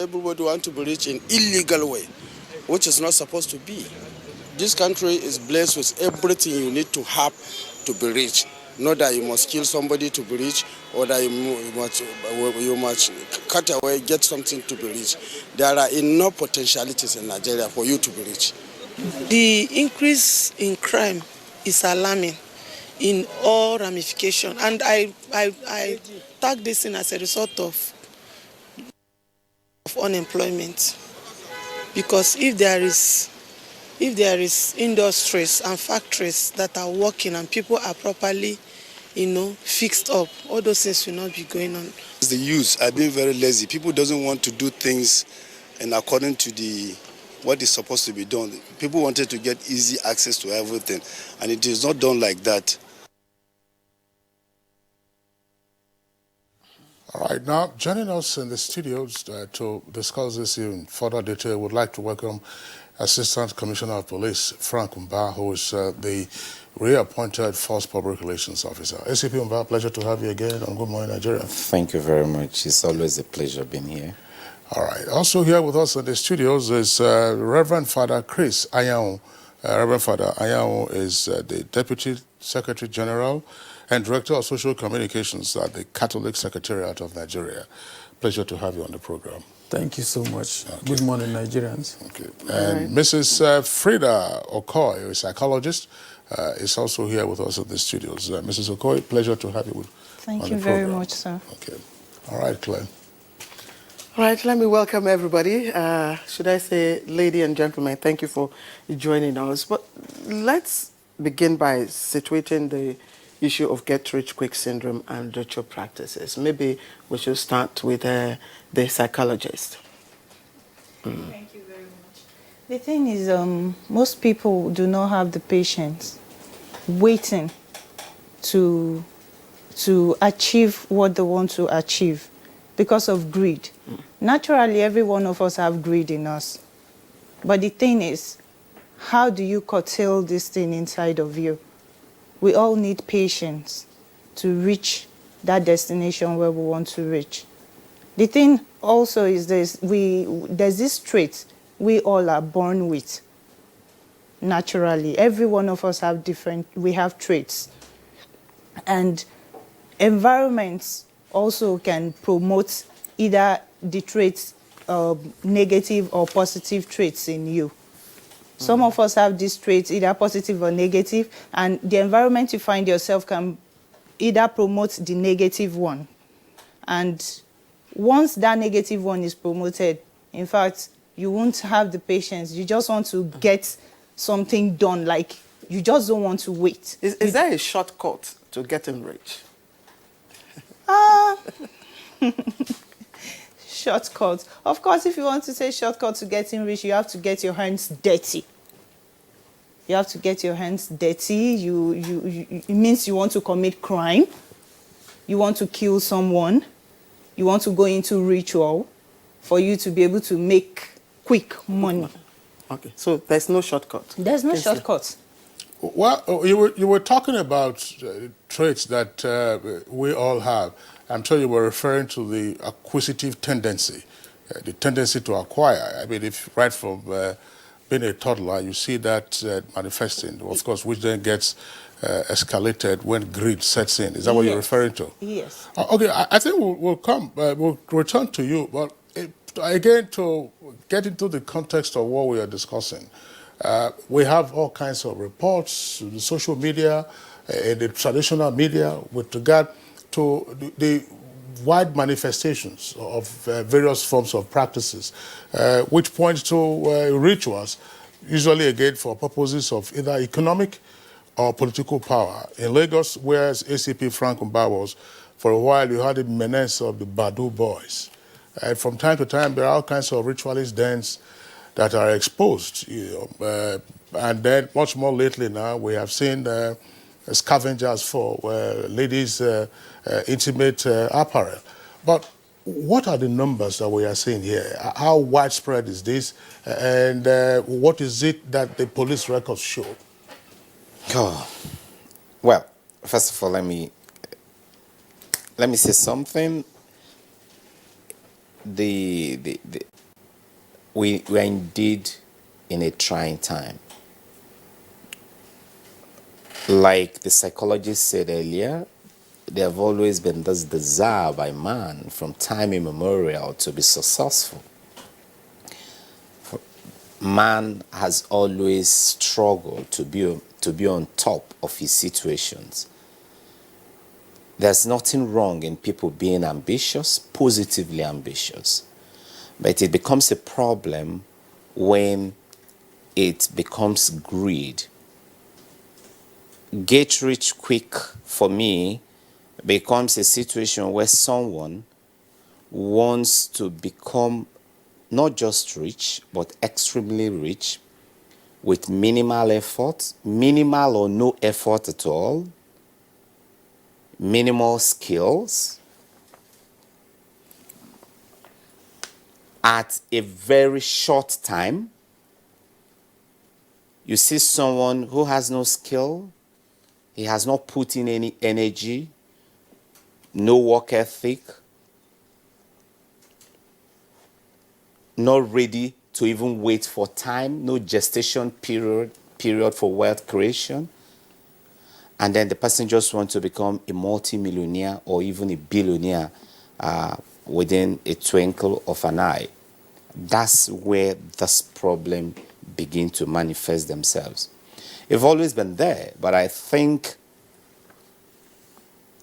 Everybody wants to be rich in illegal way, which is not supposed to be. This country is blessed with everything you need to have to be rich. Not that you must kill somebody to be rich, or that you must cut away, get something to be rich. There are enough potentialities in Nigeria for you to be rich. The increase in crime is alarming in all ramifications, and I tag this in as a result of unemployment. Because if there is industries and factories that are working and people are properly, fixed up, all those things will not be going on. The youth are being very lazy. People doesn't want to do things and according to what is supposed to be done. People wanted to get easy access to everything, and it is not done like that. All right, now joining us in the studios to discuss this in further detail, would like to welcome Assistant Commissioner of Police Frank Mba, who is the reappointed Force Public Relations Officer. ACP Mba, pleasure to have you again on Good Morning Nigeria. Thank you very much. It's always a pleasure being here. All right. Also here with us in the studios is Reverend Father Chris Ayaun. Reverend Father Ayaun is the Deputy Secretary General and Director of Social Communications at the Catholic Secretariat of Nigeria. Pleasure to have you on the program. Thank you so much. Okay. Good morning, Nigerians. Okay. And Mrs. Frida Okoy, a psychologist, is also here with us in the studios. Mrs. Okoy, pleasure to have you on the program. Thank you very much, sir. Okay. All right, Claire. All right, let me welcome everybody. Should I say, ladies and gentlemen, thank you for joining us. But let's begin by situating the issue of get-rich-quick syndrome and ritual practices. Maybe we should start with the psychologist. Thank you very much. The thing is, most people do not have the patience waiting to achieve what they want to achieve because of greed. Naturally, every one of us have greed in us. But the thing is, how do you curtail this thing inside of you? We all need patience to reach that destination where we want to reach. The thing also is this, there's this trait we all are born with. Naturally, every one of us we have traits. And environments also can promote either the traits, negative or positive traits in you. Some of us have these traits, either positive or negative, and the environment you find yourself can either promote the negative one. And once that negative one is promoted, in fact, you won't have the patience. You just want to get something done, like you just don't want to wait. Is there a shortcut to getting rich? Shortcut. Of course, if you want to say shortcut to getting rich, you have to get your hands dirty. You have to get your hands dirty. It means you want to commit crime. You want to kill someone. You want to go into ritual for you to be able to make quick money. Okay, so there's no shortcut. There's no shortcut. Well, you were talking about traits that we all have. I'm sure you were referring to the acquisitive tendency, the tendency to acquire. I mean, if right from being a toddler, you see that manifesting, of course, which then gets escalated when greed sets in. Is that what you're referring to? Yes. Okay, I think we'll return to you, but again, to get into the context of what we are discussing, we have all kinds of reports, the social media, the traditional media, with regard to the wide manifestations of various forms of practices, which point to rituals, usually again for purposes of either economic or political power. In Lagos, where ACP Frank Mba was, for a while you had the menace of the Badu boys. From time to time, there are all kinds of ritualist dens that are exposed. And then much more lately now, we have seen scavengers for ladies' intimate apparel. But what are the numbers that we are seeing here? How widespread is this? And what is it that the police records show? Oh, well, first of all, let me say something. We are indeed in a trying time. Like the psychologist said earlier, there have always been this desire by man from time immemorial to be successful. Man has always struggled to be on top of his situations. There's nothing wrong in people being ambitious, positively ambitious. But it becomes a problem when it becomes greed. Get rich quick, for me, becomes a situation where someone wants to become not just rich, but extremely rich with minimal effort, minimal or no effort at all, minimal skills, at a very short time. You see someone who has no skill, he has not put in any energy, no work ethic, not ready to even wait for time, no gestation period for wealth creation. And then the person just wants to become a multi-millionaire or even a billionaire within a twinkle of an eye. That's where this problem begins to manifest themselves. It's always been there, but I think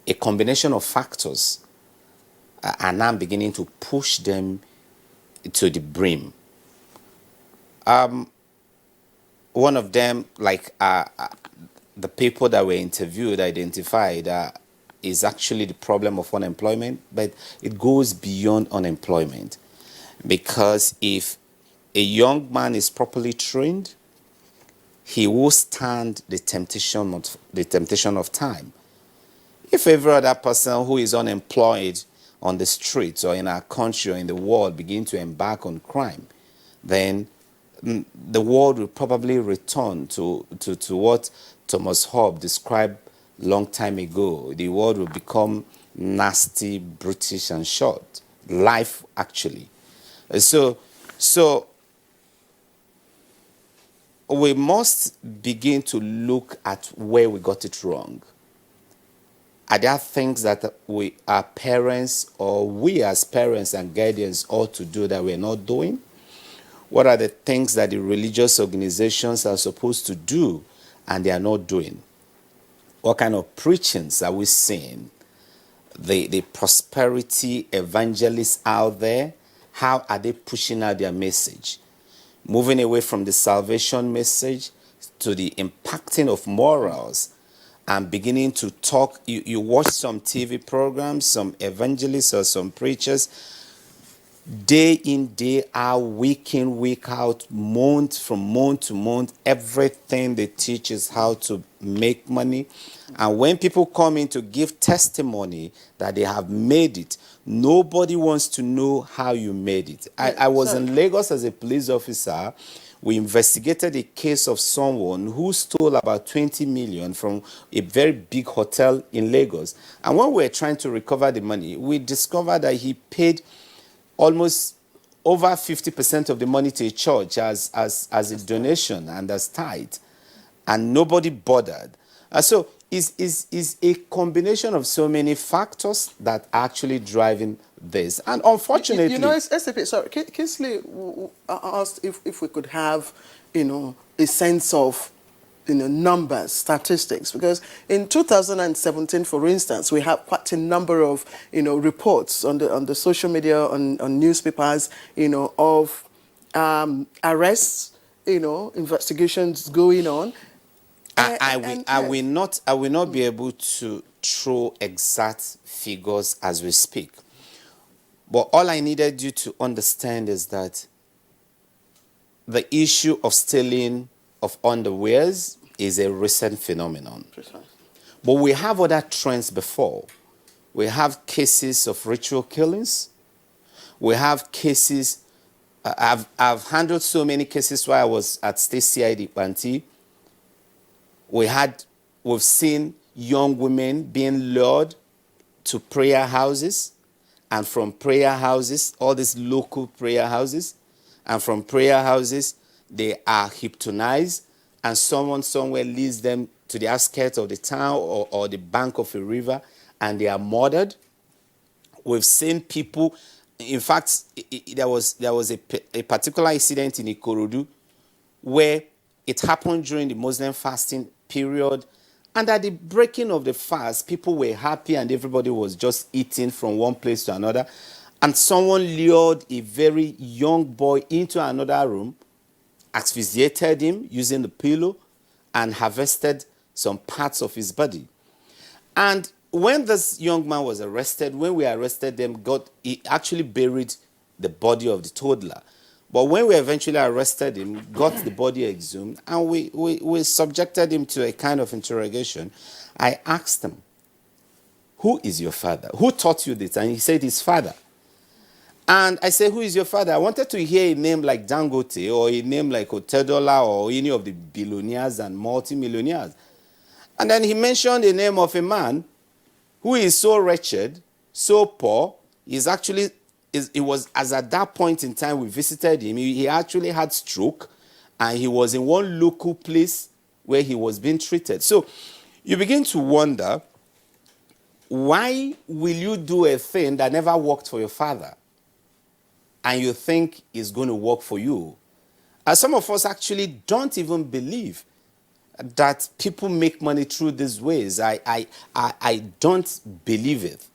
a combination of factors are now beginning to push them to the brim. One of them, like the people that were interviewed, identified, is actually the problem of unemployment, but it goes beyond unemployment. Because if a young man is properly trained, he will stand the temptation of time. If every other person who is unemployed on the streets or in our country or in the world begin to embark on crime, then the world will probably return to what Thomas Hobbes described long time ago. The world will become nasty, brutish, and short. Life, actually. So we must begin to look at where we got it wrong. Are there things that our parents or we as parents and guardians ought to do that we're not doing? What are the things that the religious organizations are supposed to do and they are not doing? What kind of preachings are we seeing? The prosperity evangelists out there, how are they pushing out their message? Moving away from the salvation message to the impacting of morals and beginning to talk. You watch some TV programs, some evangelists or some preachers, day in, day out, week in, week out, from month to month, everything they teach is how to make money. And when people come in to give testimony that they have made it, nobody wants to know how you made it. I was in Lagos as a police officer. We investigated a case of someone who stole about 20 million from a very big hotel in Lagos. And when we were trying to recover the money, we discovered that he paid almost over 50% of the money to a church as a donation and as tithe. And nobody bothered. So it's a combination of so many factors that are actually driving this. And unfortunately... You know, SAP, sorry, Kingsley asked if we could have, a sense of, numbers, statistics, because in 2017, for instance, we have quite a number of, reports on the social media, on newspapers, of arrests, investigations going on. I will not be able to throw exact figures as we speak. But all I needed you to understand is that the issue of stealing of underwears is a recent phenomenon. Precisely. But we have other trends before. We have cases of ritual killings. We have cases, I've handled so many cases while I was at State CID Panti. We've seen young women being lured to prayer houses, and from prayer houses, all these local prayer houses, and from prayer houses, they are hypnotized, and someone somewhere leads them to the outskirts of the town or the bank of a river, and they are murdered. We've seen people, in fact, there was a particular incident in Ikorodu where it happened during the Muslim fasting period, and at the breaking of the fast, people were happy and everybody was just eating from one place to another, and someone lured a very young boy into another room, asphyxiated him using the pillow, and harvested some parts of his body. And when this young man was arrested, when we arrested them, he actually buried the body of the toddler. But when we eventually arrested him, got the body exhumed, and we subjected him to a kind of interrogation, I asked him, who is your father? Who taught you this? And he said his father. And I said, who is your father? I wanted to hear a name like Dangote or a name like Otedola or any of the billionaires and multimillionaires. And then he mentioned the name of a man who is so wretched, so poor. It was as at that point in time we visited him, he actually had stroke, and he was in one local place where he was being treated. So you begin to wonder, why will you do a thing that never worked for your father and you think is going to work for you? Some of us actually don't even believe that people make money through these ways. I don't believe it.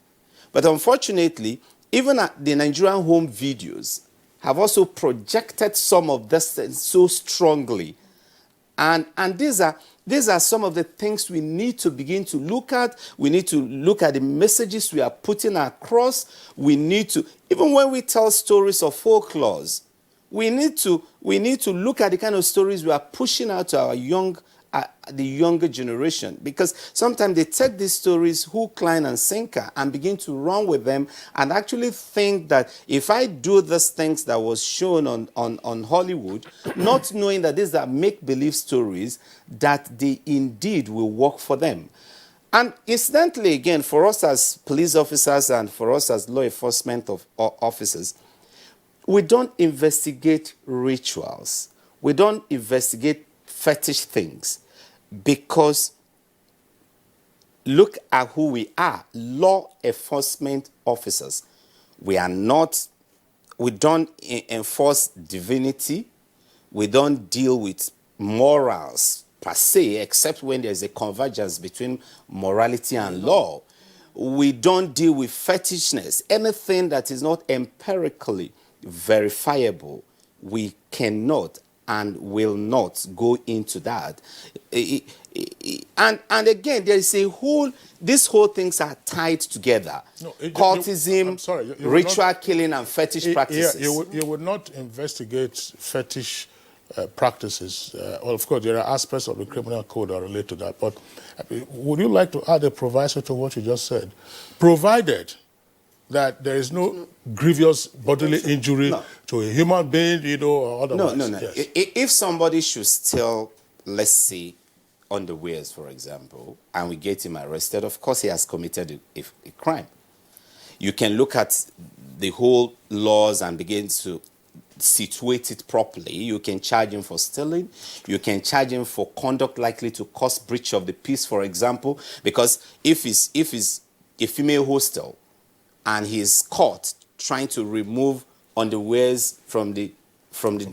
But unfortunately, even the Nigerian home videos have also projected some of this so strongly. And these are some of the things we need to begin to look at. We need to look at the messages we are putting across. We need to, even when we tell stories of folklores, we need to look at the kind of stories we are pushing out to our the younger generation, because sometimes they take these stories hook, line, and sinker and begin to run with them and actually think that if I do these things that was shown on Hollywood, not knowing that these are make-believe stories, that they indeed will work for them. And incidentally, again, for us as police officers and for us as law enforcement officers, we don't investigate rituals. We don't investigate fetish things, because look at who we are, law enforcement officers. We don't enforce divinity. We don't deal with morals per se, except when there's a convergence between morality and law. We don't deal with fetishness. Anything that is not empirically verifiable, we cannot and will not go into that. And again, there is these whole things are tied together. No, cultism, ritual killing, and fetish practices. You would not investigate fetish practices. Well, of course, there are aspects of the criminal code that relate to that. But would you like to add a proviso to what you just said? Provided that there is no grievous bodily injury to a human being, or otherwise. No. Yes. If somebody should steal, let's say, underwears, for example, and we get him arrested, of course he has committed a crime. You can look at the whole laws and begin to situate it properly. You can charge him for stealing. You can charge him for conduct likely to cause breach of the peace, for example, because if he's a female hostel and he is caught trying to remove underwears from the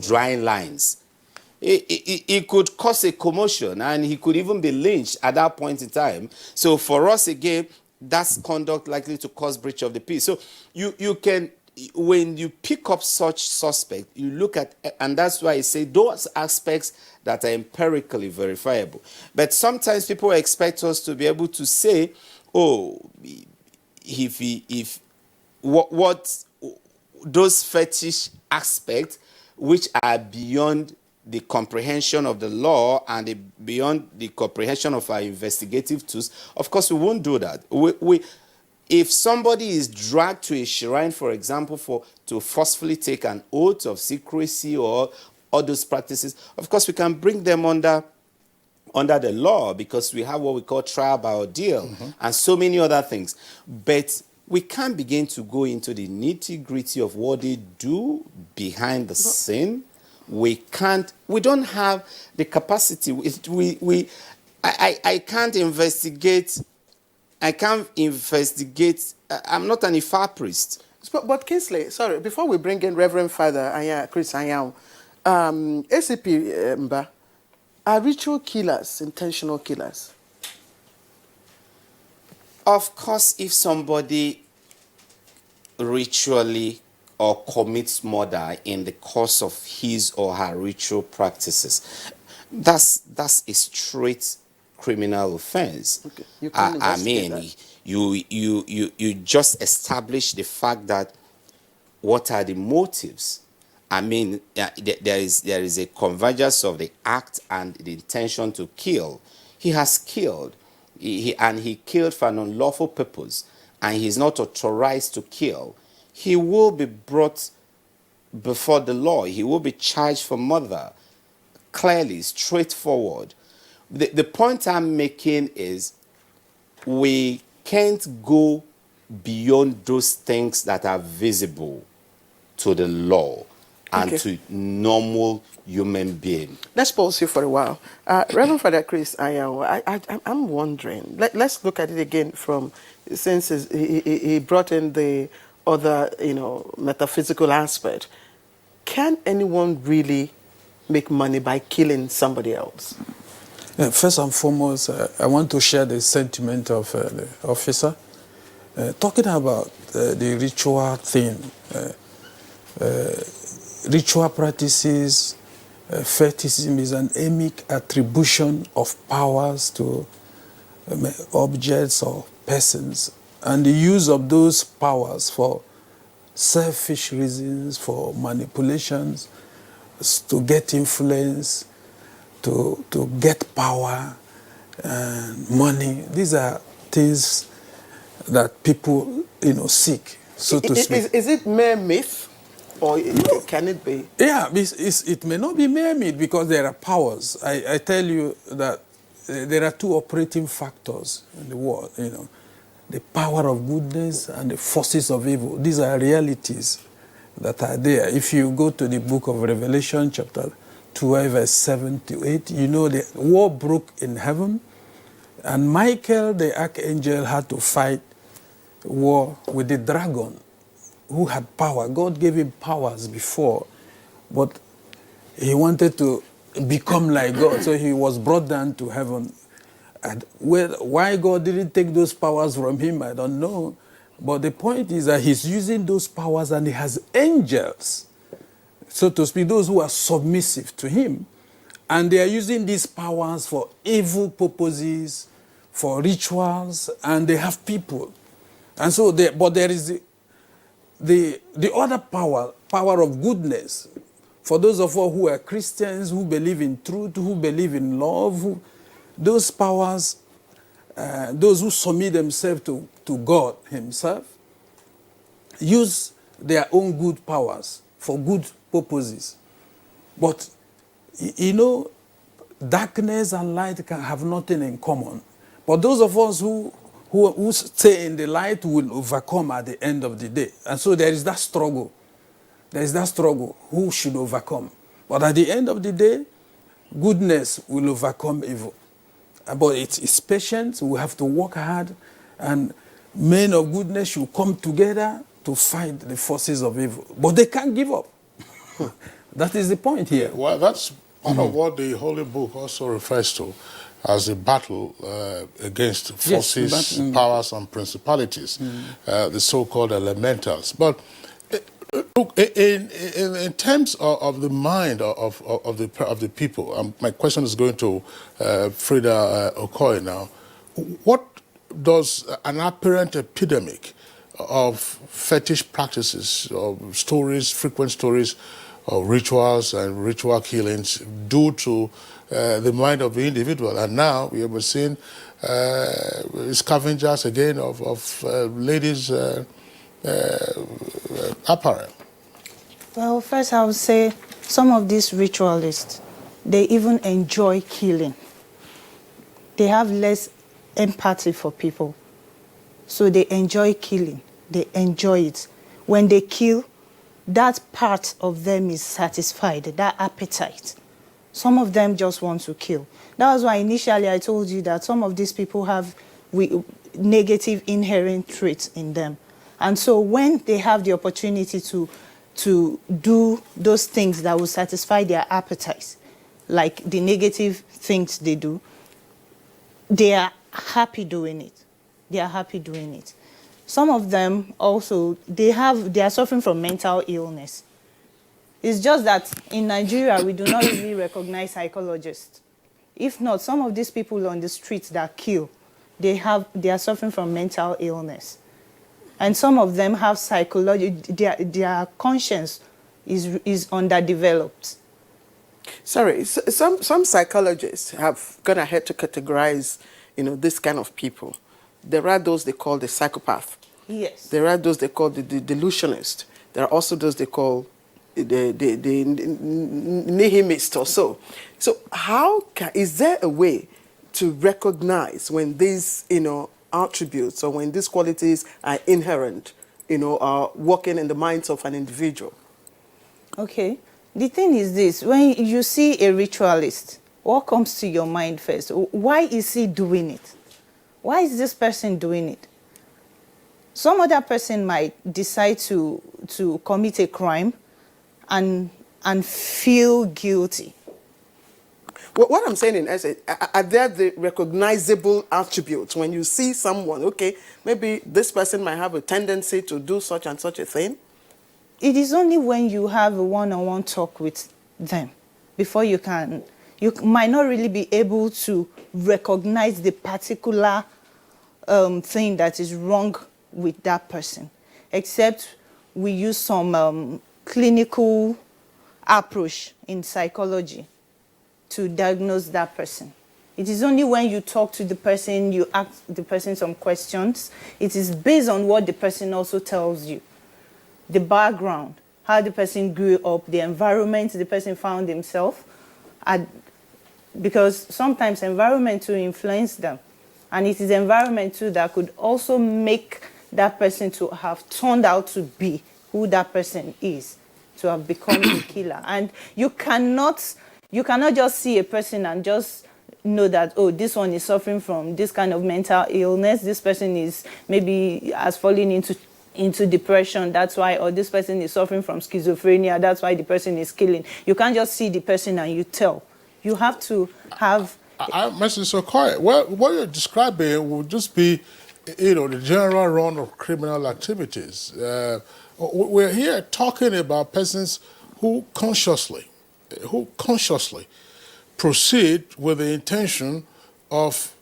drying lines, it could cause a commotion, and he could even be lynched at that point in time. So for us, again, that's conduct likely to cause breach of the peace. So you can, when you pick up such suspect, you look at, and that's why I say those aspects that are empirically verifiable. But sometimes people expect us to be able to say, oh, what those fetish aspects which are beyond the comprehension of the law and beyond the comprehension of our investigative tools, of course we won't do that. If somebody is dragged to a shrine, for example, to forcefully take an oath of secrecy or all those practices, of course we can bring them under the law, because we have what we call trial by ordeal and so many other things. But we can't begin to go into the nitty-gritty of what they do behind the scene. We don't have the capacity. I can't investigate. I'm not an Ifa priest. But Kingsley, sorry, before we bring in Reverend Father Chris Anyao, ACP Mba, are ritual killers intentional killers? Of course, if somebody ritually or commits murder in the course of his or her ritual practices, that's a straight criminal offense. Okay. You can investigate that. You just establish the fact that what are the motives. I mean, there is a convergence of the act and the intention to kill. He has killed, and he killed for an unlawful purpose, and he's not authorized to kill. He will be brought before the law. He will be charged for murder. Clearly, straightforward. The point I'm making is we can't go beyond those things that are visible to the law and to normal human being. Let's pause here for a while. Reverend Father Chris Anyao, I'm wondering, let's look at it again from, since he brought in the other, metaphysical aspect. Can anyone really make money by killing somebody else? First and foremost, I want to share the sentiment of the officer. Talking about the ritual thing, ritual practices, fetishism is an emic attribution of powers to objects or persons, and the use of those powers for selfish reasons, for manipulations, to get influence, to get power and money. These are things that people, seek, so to speak. Is it mere myth, or can it be? Yeah, it may not be mere myth because there are powers. I tell you that there are two operating factors in the world, the power of goodness and the forces of evil. These are realities that are there. If you go to the book of Revelation, chapter 12, verse 7 to 8, the war broke in heaven, and Michael, the archangel, had to fight war with the dragon, who had power. God gave him powers before, but he wanted to become like God, so he was brought down to heaven. And why God didn't take those powers from him, I don't know. But the point is that he's using those powers, and he has angels, so to speak, those who are submissive to him. And they are using these powers for evil purposes, for rituals, and they have people. And so, but there is the other power of goodness. For those of us who are Christians, who believe in truth, who believe in love, those powers, those who submit themselves to God himself, use their own good powers for good purposes. But, darkness and light can have nothing in common. But those of us who stay in the light will overcome at the end of the day. And so there is that struggle. There is that struggle. Who should overcome? But at the end of the day, goodness will overcome evil. But it's patience. We have to work hard. And men of goodness should come together to fight the forces of evil. But they can't give up. That is the point here. Well, that's part of what the Holy Book also refers to as a battle against forces, powers, and principalities, the so-called elementals. But look, in terms of the mind of the people, my question is going to Frida Okoye now. What does an apparent epidemic of fetish practices, of stories, frequent stories, rituals and ritual killings due to the mind of the individual. And now we have seen scavengers again of ladies' apparel. Well, first I would say some of these ritualists, they even enjoy killing. They have less empathy for people. So they enjoy killing. They enjoy it. When they kill, that part of them is satisfied, that appetite. Some of them just want to kill. That was why initially I told you that some of these people have negative inherent traits in them. And so when they have the opportunity to do those things that will satisfy their appetites, like the negative things they do, they are happy doing it. They are happy doing it. Some of them also, they are suffering from mental illness. It's just that in Nigeria, we do not really recognize psychologists. If not, some of these people on the streets that kill, they are suffering from mental illness. And some of them have their conscience is underdeveloped. Sorry, some psychologists have gone ahead to categorize, this kind of people. There are those they call the psychopath. Yes. There are those they call the delusionist. There are also those they call the nihilist or so. So is there a way to recognize when these, attributes or when these qualities are inherent, are working in the minds of an individual? Okay. The thing is this, when you see a ritualist, what comes to your mind first? Why is he doing it? Why is this person doing it? Some other person might decide to commit a crime and feel guilty. Well, what I'm saying in essence, are there the recognizable attributes when you see someone, okay, maybe this person might have a tendency to do such and such a thing? It is only when you have a one-on-one talk with them before you might not really be able to recognize the particular thing that is wrong with that person, except we use some clinical approach in psychology to diagnose that person. It is only when you talk to the person, you ask the person some questions, it is based on what the person also tells you. The background, how the person grew up, the environment the person found himself, because sometimes environment too influence them. And it is environment too that could also make that person to have turned out to be who that person is, to have become a killer. And you cannot just see a person and just know that, oh, this one is suffering from this kind of mental illness, this person is maybe has fallen into depression, that's why, or this person is suffering from schizophrenia, that's why the person is killing. You can't just see the person and you tell. You have to have... Mr. Sokoye, what you're describing would just be, the general run of criminal activities. We're here talking about persons who consciously proceed with the intention of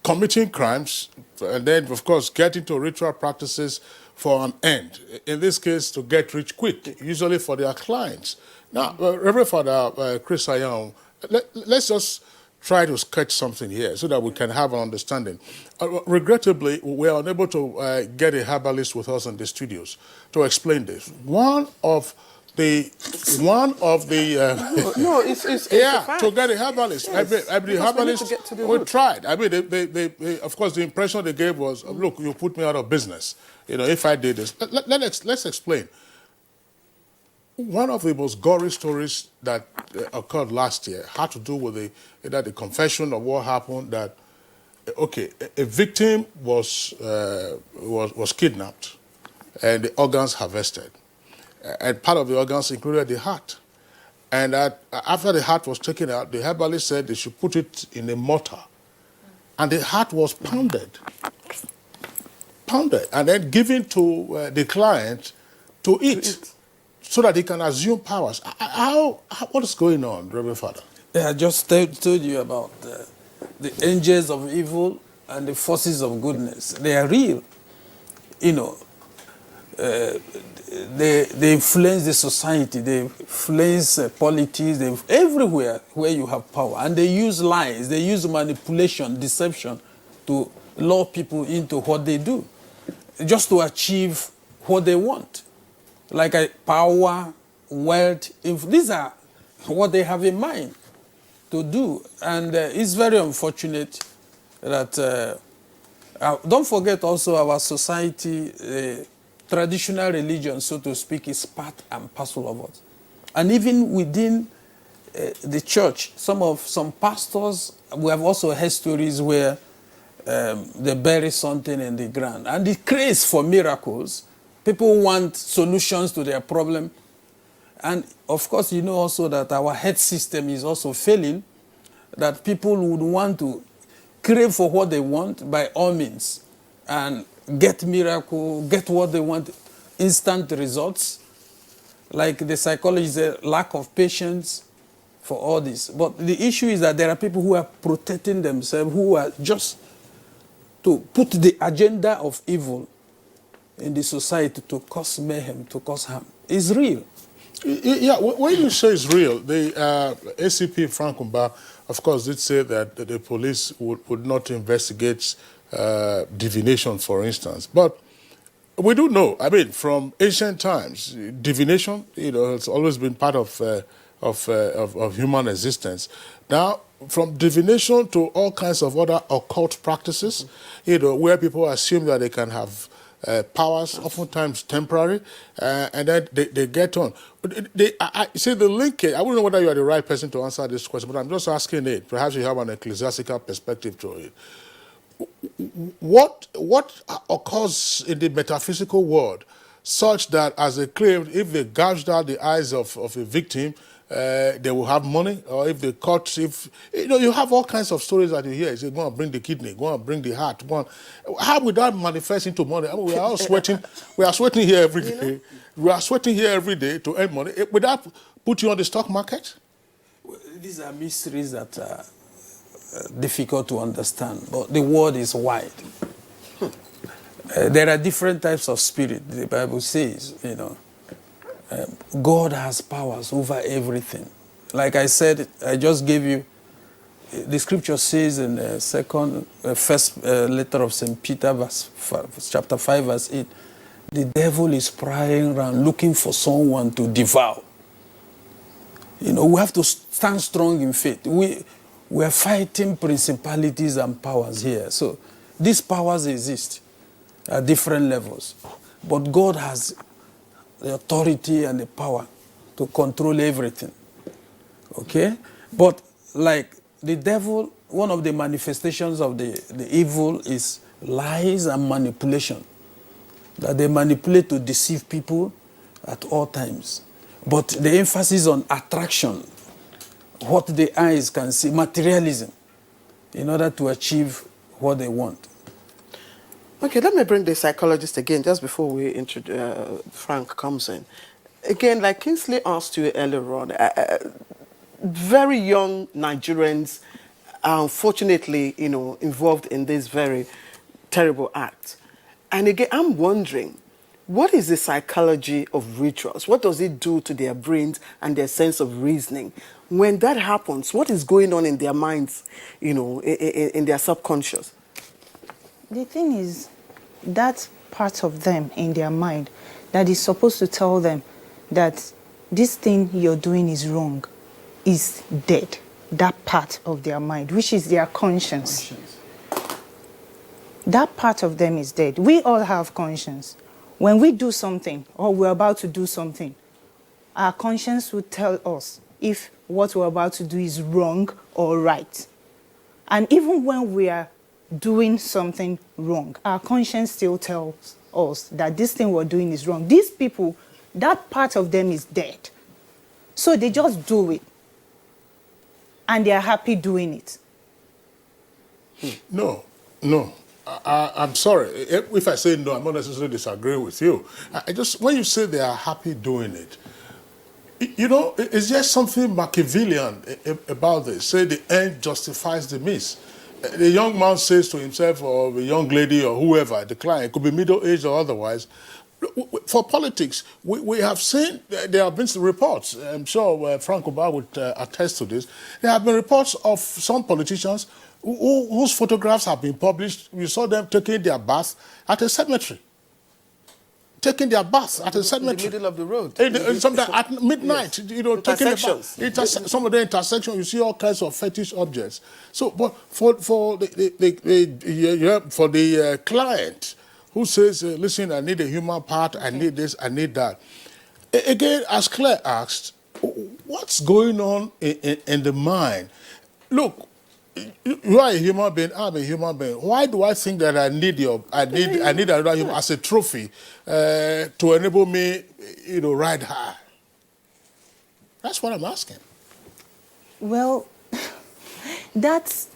committing crimes and then, of course, get into ritual practices for an end. In this case, to get rich quick, usually for their clients. Now, Reverend Father Chris Ayong, let's just try to sketch something here so that we can have an understanding. Regrettably, we are unable to get a herbalist with us in the studios to explain this. One of the it's yeah, to get a herbalist. Yes, I mean, the herbalist, we tried. I mean, they, of course, the impression they gave was, look, you put me out of business. If I did this. Let's explain. One of the most gory stories that occurred last year had to do with the confession of what happened. That a victim was kidnapped, and the organs harvested, and part of the organs included the heart. And after the heart was taken out, the herbalist said they should put it in a mortar, and the heart was pounded, and then given to the client to eat. So that he can assume powers. What is going on, Reverend Father? Yeah, I just told you about the angels of evil and the forces of goodness. They are real. they influence the society, they influence politics, everywhere where you have power. And they use lies, they use manipulation, deception to lure people into what they do, just to achieve what they want. Like power, wealth, these are what they have in mind to do. And it's very unfortunate that, don't forget also our society, traditional religion, so to speak, is part and parcel of us. And even within the church, some pastors, we have also heard stories where they bury something in the ground. And the craze for miracles, people want solutions to their problem. And of course, you know also that our health system is also failing, that people would want to crave for what they want by all means and get miracle, get what they want, instant results. Like the psychology says, lack of patience for all this. But the issue is that there are people who are protecting themselves, who are just to put the agenda of evil in the society to cause mayhem, to cause harm. It's real. Yeah, when you say it's real, the ACP Frank Umba, of course, did say that the police would not investigate divination, for instance. But we do know, I mean, from ancient times, divination, has always been part of human existence. Now, from divination to all kinds of other occult practices, where people assume that they can have powers, oftentimes temporary, and then they get on. I say the linkage, I wouldn't know whether you are the right person to answer this question, but I'm just asking it. Perhaps you have an ecclesiastical perspective to it. What occurs in the metaphysical world such that, as they claimed, if they gouged out the eyes of a victim, they will have money, or if they cut, you have all kinds of stories that you hear. You say, go and bring the kidney, go and bring the heart. How would that manifest into money? I mean, we are all sweating. We are sweating here every day. We are sweating here every day to earn money. Would that put you on the stock market? These are mysteries that are difficult to understand, but the world is wide. There are different types of spirit. The Bible says, God has powers over everything. Like I said, I just gave you, the scripture says in the first letter of St. Peter, chapter 5, verse 8, the devil is prowling around looking for someone to devour. We have to stand strong in faith. We are fighting principalities and powers here. So these powers exist at different levels. But God has the authority and the power to control everything. Okay? But like the devil, one of the manifestations of the evil is lies and manipulation. That they manipulate to deceive people at all times. But the emphasis on attraction, what the eyes can see, materialism, in order to achieve what they want. Okay, let me bring the psychologist again, just before Frank comes in. Again, like Kingsley asked you earlier on, very young Nigerians are unfortunately, involved in this very terrible act. And again, I'm wondering, what is the psychology of rituals? What does it do to their brains and their sense of reasoning? When that happens, what is going on in their minds, in their subconscious? The thing is, that part of them in their mind that is supposed to tell them that this thing you're doing is wrong is dead. That part of their mind, which is their conscience. That part of them is dead. We all have conscience. When we do something or we're about to do something, our conscience will tell us if what we're about to do is wrong or right. And even when we are doing something wrong, our conscience still tells us that this thing we're doing is wrong. These people, that part of them is dead. So they just do it. And they are happy doing it. No. I'm sorry. If I say no, I'm not necessarily disagreeing with you. When you say they are happy doing it, it's just something Machiavellian about this. Say the end justifies the means. The young man says to himself, or the young lady, or whoever, the client, it could be middle-aged or otherwise, For politics, we have seen, there have been some reports, I'm sure Frank Oba would attest to this, there have been reports of some politicians whose photographs have been published. We saw them taking their bath at a cemetery. Taking their bath at a cemetery. In the middle of the road. Sometimes at midnight, Yes. you know, taking the Intersections. bath. Some of the intersections, you see all kinds of fetish objects. So, but for the client who says, listen, I need a human part, I need this, I need that. Again, as Claire asked, what's going on in the mind? Look, you are a human being, I'm a human being. Why do I think that I need another human as a trophy to enable me, you know, ride high? That's what I'm asking. Well, that's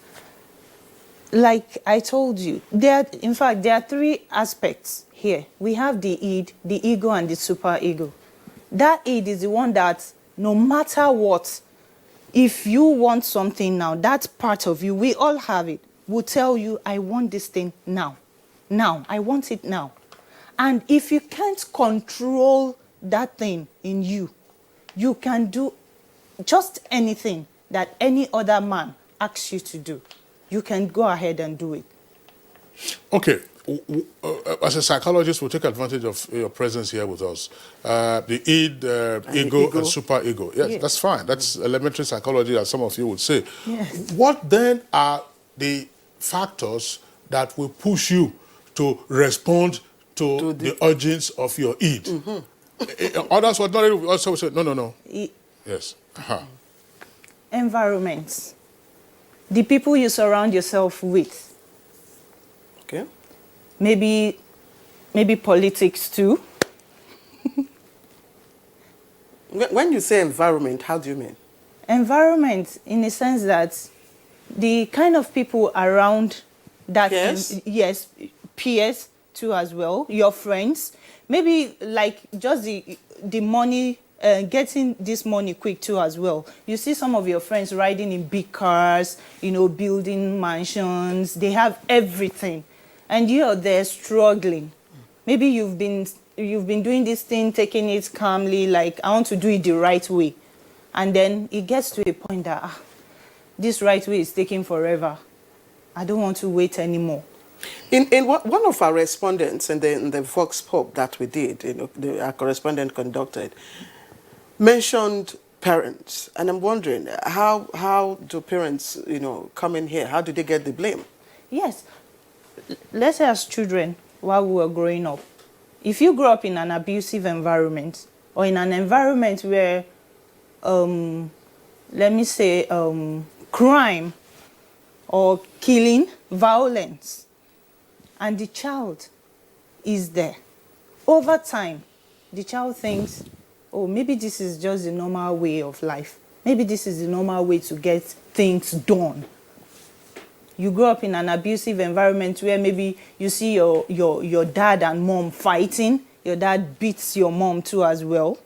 like I told you. In fact, there are three aspects here. We have the id, the ego, and the superego. That id is the one that no matter what, if you want something now, that part of you, we all have it, will tell you, I want this thing now. Now, I want it now. And if you can't control that thing in you, you can do just anything that any other man asks you to do. You can go ahead and do it. Okay. As a psychologist, we'll take advantage of your presence here with us. The id, ego, and superego. Yes, that's fine. That's elementary psychology, as some of you would say. Yes. What then are the factors that will push you to respond to the urgings of your id? Others would not also say, no. Yes. Environments. The people you surround yourself with. Okay. Maybe politics too. When you say environment, how do you mean? Environment, in the sense that the kind of people around that, yes, peers too as well, your friends, maybe like just the money, getting this money quick too as well. You see some of your friends riding in big cars, you know, building mansions, they have everything. And you're there struggling. Maybe you've been doing this thing, taking it calmly, like I want to do it the right way. And then it gets to a point that this right way is taking forever. I don't want to wait anymore. In one of our respondents in the Vox Pop that we did, you know, our correspondent conducted, mentioned parents, and I'm wondering how do parents, you know, come in here? How do they get the blame? Yes. Let's say as children, while we were growing up, if you grow up in an abusive environment or in an environment where, let me say, crime or killing, violence, and the child is there, over time, the child thinks, oh, maybe this is just the normal way of life. Maybe this is the normal way to get things done. You grow up in an abusive environment where maybe you see your dad and mom fighting. Your dad beats your mom too as well.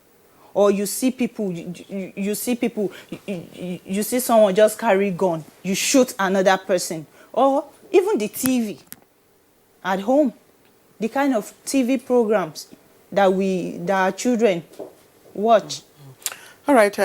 Or you see people, you see someone just carry a gun. You shoot another person. Or even the TV at home. The kind of TV programs that our children watch. All right.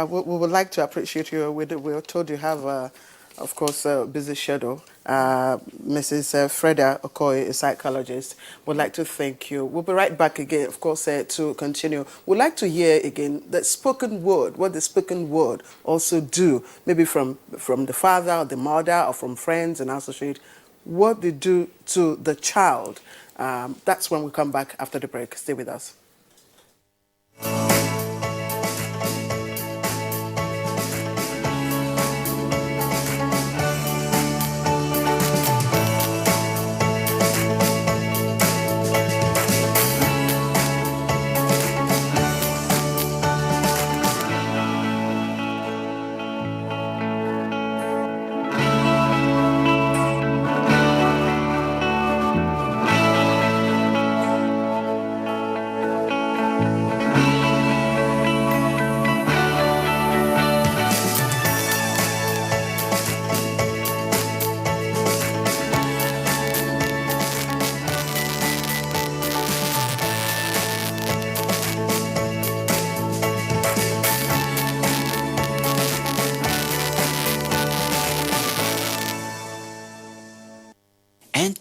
We would like to appreciate you. We're told you have of course, busy schedule. Mrs. Freda Okoye, a psychologist, would like to thank you. We'll be right back again, of course, to continue. We'd like to hear again the spoken word, what the spoken word also do, maybe from the father or the mother or from friends and associates, what they do to the child. That's when we come back after the break. Stay with us.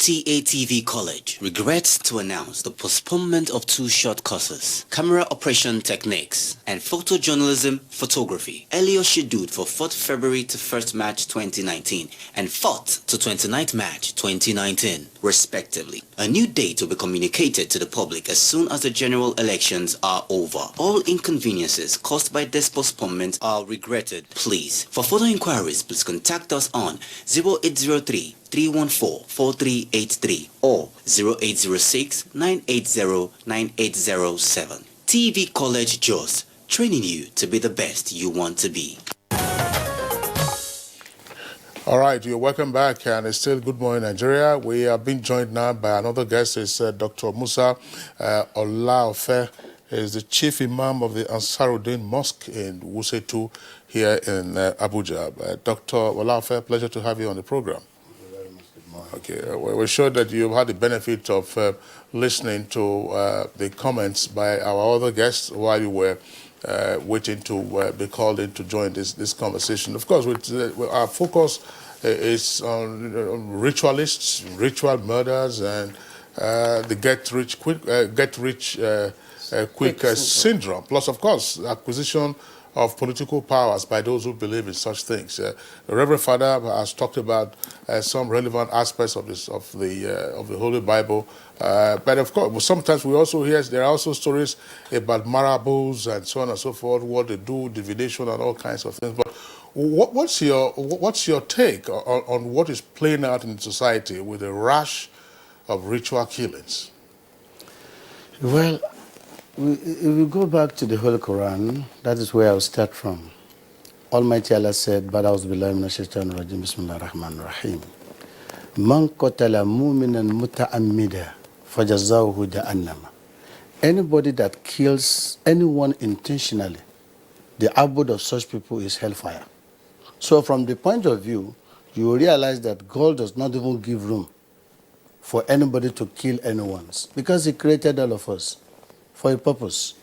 NTA College regrets to announce the postponement of 2 short courses, Camera Operation Techniques and Photojournalism Photography, earlier scheduled for 4th February to 1st March 2019 and 4th to 29th March 2019, respectively. A new date will be communicated to the public as soon as the general elections are over. All inconveniences caused by this postponement are regretted. Please, for further inquiries, please contact us on 0803 314-4383 or 0806-980-9807. TV College Jos, training you to be the best you want to be. All right, you're welcome back, and it's still Good Morning Nigeria. We are being joined now by another guest. It's Dr. Musa Olaofe. Is the chief imam of the Ansaruddin Mosque in Wuse here in Abuja. Dr. Olaofe, pleasure to have you on the program. Okay, we're sure that you've had the benefit of listening to the comments by our other guests while you were waiting to be called in to join this conversation. Of course, our focus is on ritualists, ritual murders, and the get-rich-quick syndrome. Plus, of course, acquisition of political powers by those who believe in such things. The Reverend Father has talked about some relevant aspects of the Holy Bible, but of course, sometimes we also hear there are also stories about marabouts and so on and so forth, what they do, divination and all kinds of things. But what's your take on what is playing out in society with a rash of ritual killings? Well, if we go back to the Holy Quran, that is where I'll start from. Almighty Allah said, Bada'uz billahi minash shaitanir rajim, bismillahir rahmanir rahim. Man qatala mu'minan muta'ammida fajazawhu jahannama. Anybody that kills anyone intentionally, the abode of such people is hellfire. So from the point of view, you will realize that God does not even give room for anybody to kill anyone, because He created all of us for a purpose.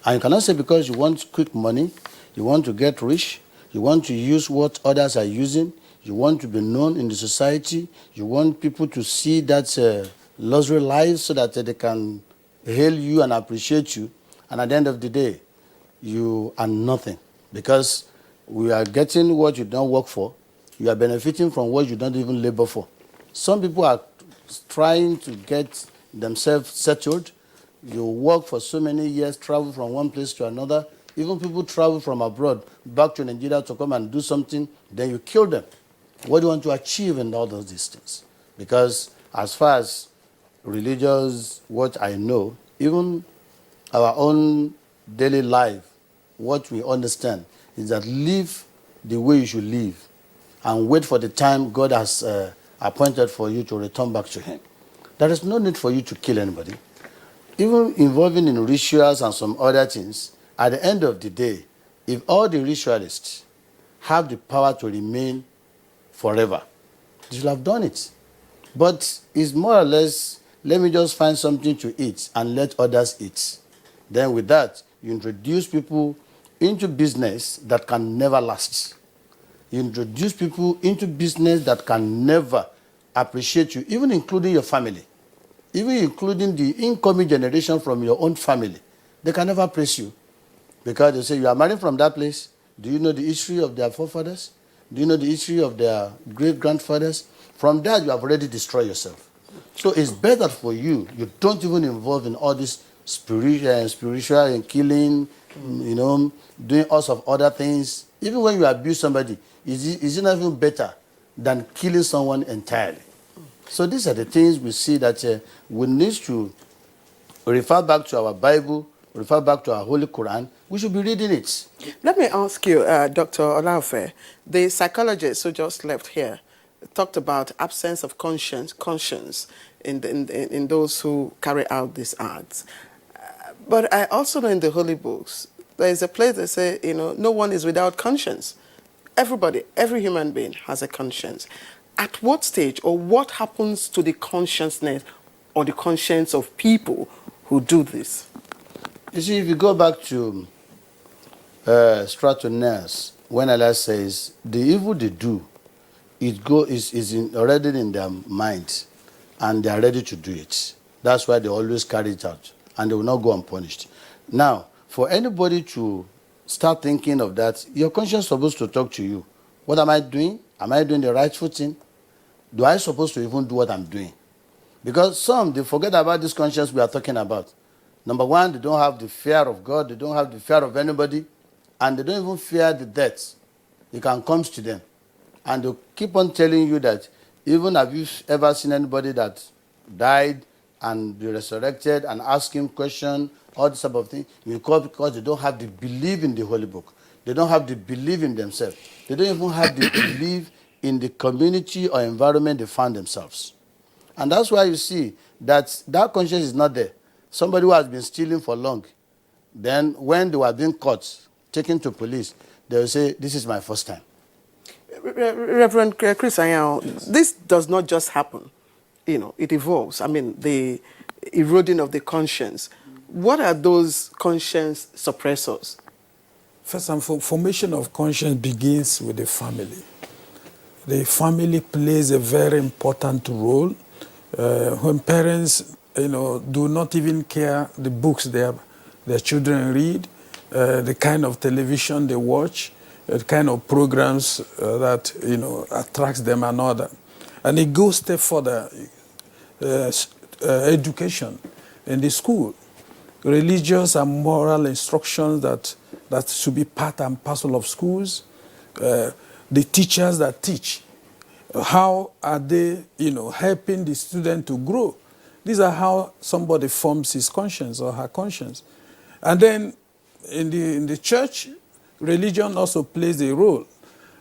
And you cannot say because you want quick money, you want to get rich, you want to use what others are using, you want to be known in the society, you want people to see that luxury life so that they can hail you and appreciate you, and at the end of the day, you are nothing. Because we are getting what you don't work for, you are benefiting from what you don't even labor for. Some people are trying to get themselves settled. You work for so many years, travel from one place to another. Even people travel from abroad back to Nigeria to come and do something, then you kill them. What do you want to achieve in all of these things? Because as far as religious, what I know, even our own daily life, what we understand is that live the way you should live and wait for the time God has appointed for you to return back to Him. There is no need for you to kill anybody. Even involving in rituals and some other things, at the end of the day, if all the ritualists have the power to remain forever, they should have done it. But it's more or less, let me just find something to eat and let others eat. Then with that, you introduce people into business that can never last. You introduce people into business that can never appreciate you, even including your family. Even including the incoming generation from your own family, they can never praise you. Because they say, you are married from that place. Do you know the history of their forefathers? Do you know the history of their great-grandfathers? From that, you have already destroyed yourself. So it's better for you. You don't even involve in all this spiritual and killing, doing all sorts of other things. Even when you abuse somebody, is it not even better than killing someone entirely? So these are the things we see that we need to refer back to our Bible, refer back to our Holy Quran. We should be reading it. Let me ask you, Dr. Olaofe, the psychologist who just left here talked about absence of conscience in those who carry out these acts. But I also know in the Holy Books, there is a place that says, no one is without conscience. Everybody, every human being has a conscience. At what stage or what happens to the consciousness or the conscience of people who do this? You see, if you go back to Stratonus, when Allah says, the evil they do, it is already in their minds. and they are ready to do it. That's why they always carry it out, and they will not go unpunished. Now, for anybody to start thinking of that, your conscience is supposed to talk to you. What am I doing? Am I doing the rightful thing? Do I supposed to even do what I'm doing? Because some, they forget about this conscience we are talking about. Number one, they don't have the fear of God. They don't have the fear of anybody. And they don't even fear the death. It can come to them. And they'll keep on telling you that even have you ever seen anybody that died and be resurrected and ask him questions, all this type of thing, because they don't have the belief in the Holy Book. They don't have the belief in themselves. They don't even have the belief in the community or environment they find themselves. And that's why you see that that conscience is not there. Somebody who has been stealing for long, then when they were being caught, taken to police, they will say, this is my first time. Reverend Chris Anyao, this does not just happen. You know, it evolves. I mean, the eroding of the conscience. What are those conscience suppressors? First and foremost, formation of conscience begins with the family. The family plays a very important role. When parents, do not even care the books their children read, the kind of television they watch, the kind of programs that attracts them and all that. And it goes step further. Education in the school, religious and moral instructions that should be part and parcel of schools. The teachers that teach, how are they, helping the student to grow? These are how somebody forms his conscience or her conscience. And then in the church, religion also plays a role.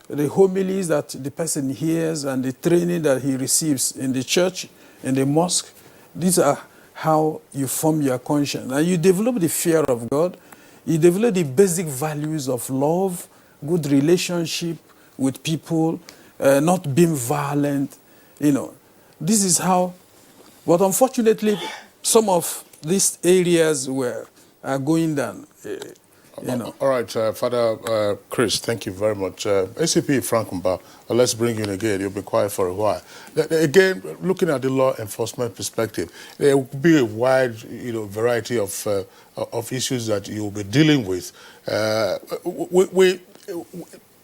The homilies that the person hears and the training that he receives in the church, in the mosque, these are how you form your conscience. And you develop the fear of God. You develop the basic values of love, good relationship with people, not being violent. This is how. But unfortunately, some of these areas are going down. All right, Father Chris, thank you very much. ACP Frankumba, let's bring you in again. You've been quiet for a while. Again, looking at the law enforcement perspective, there will be a wide, variety of issues that you will be dealing with.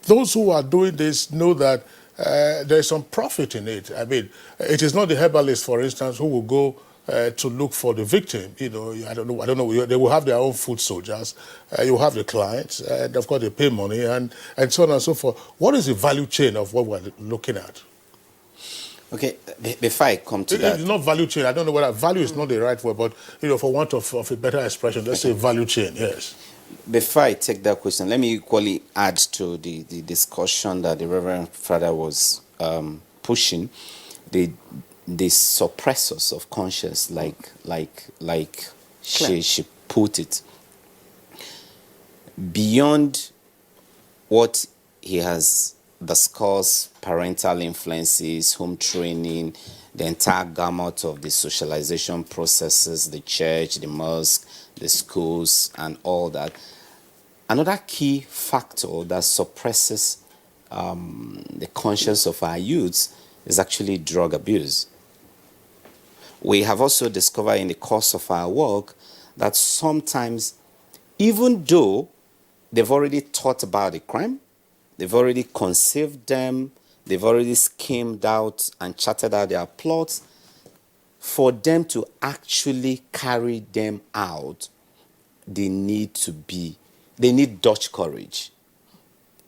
Those who are doing this know that there's some profit in it. I mean, it is not the herbalist, for instance, who will go to look for the victim. I don't know. They will have their own foot soldiers. You have the clients, and of course they pay money, and so on and so forth. What is the value chain of what we're looking at? Okay, before I come to that, it's not value chain. I don't know whether value is not the right word, but for want of a better expression, let's say value chain. Yes. Before I take that question, let me equally add to the discussion that the Reverend Father was pushing. The suppressors of conscience, like she put it, beyond what he has discussed, parental influences, home training, the entire gamut of the socialization processes, the church, the mosque, the schools, and all that. Another key factor that suppresses the conscience of our youths is actually drug abuse. We have also discovered in the course of our work that sometimes, even though they've already thought about the crime, they've already conceived them, they've already schemed out and charted out their plots, for them to actually carry them out, they need Dutch courage.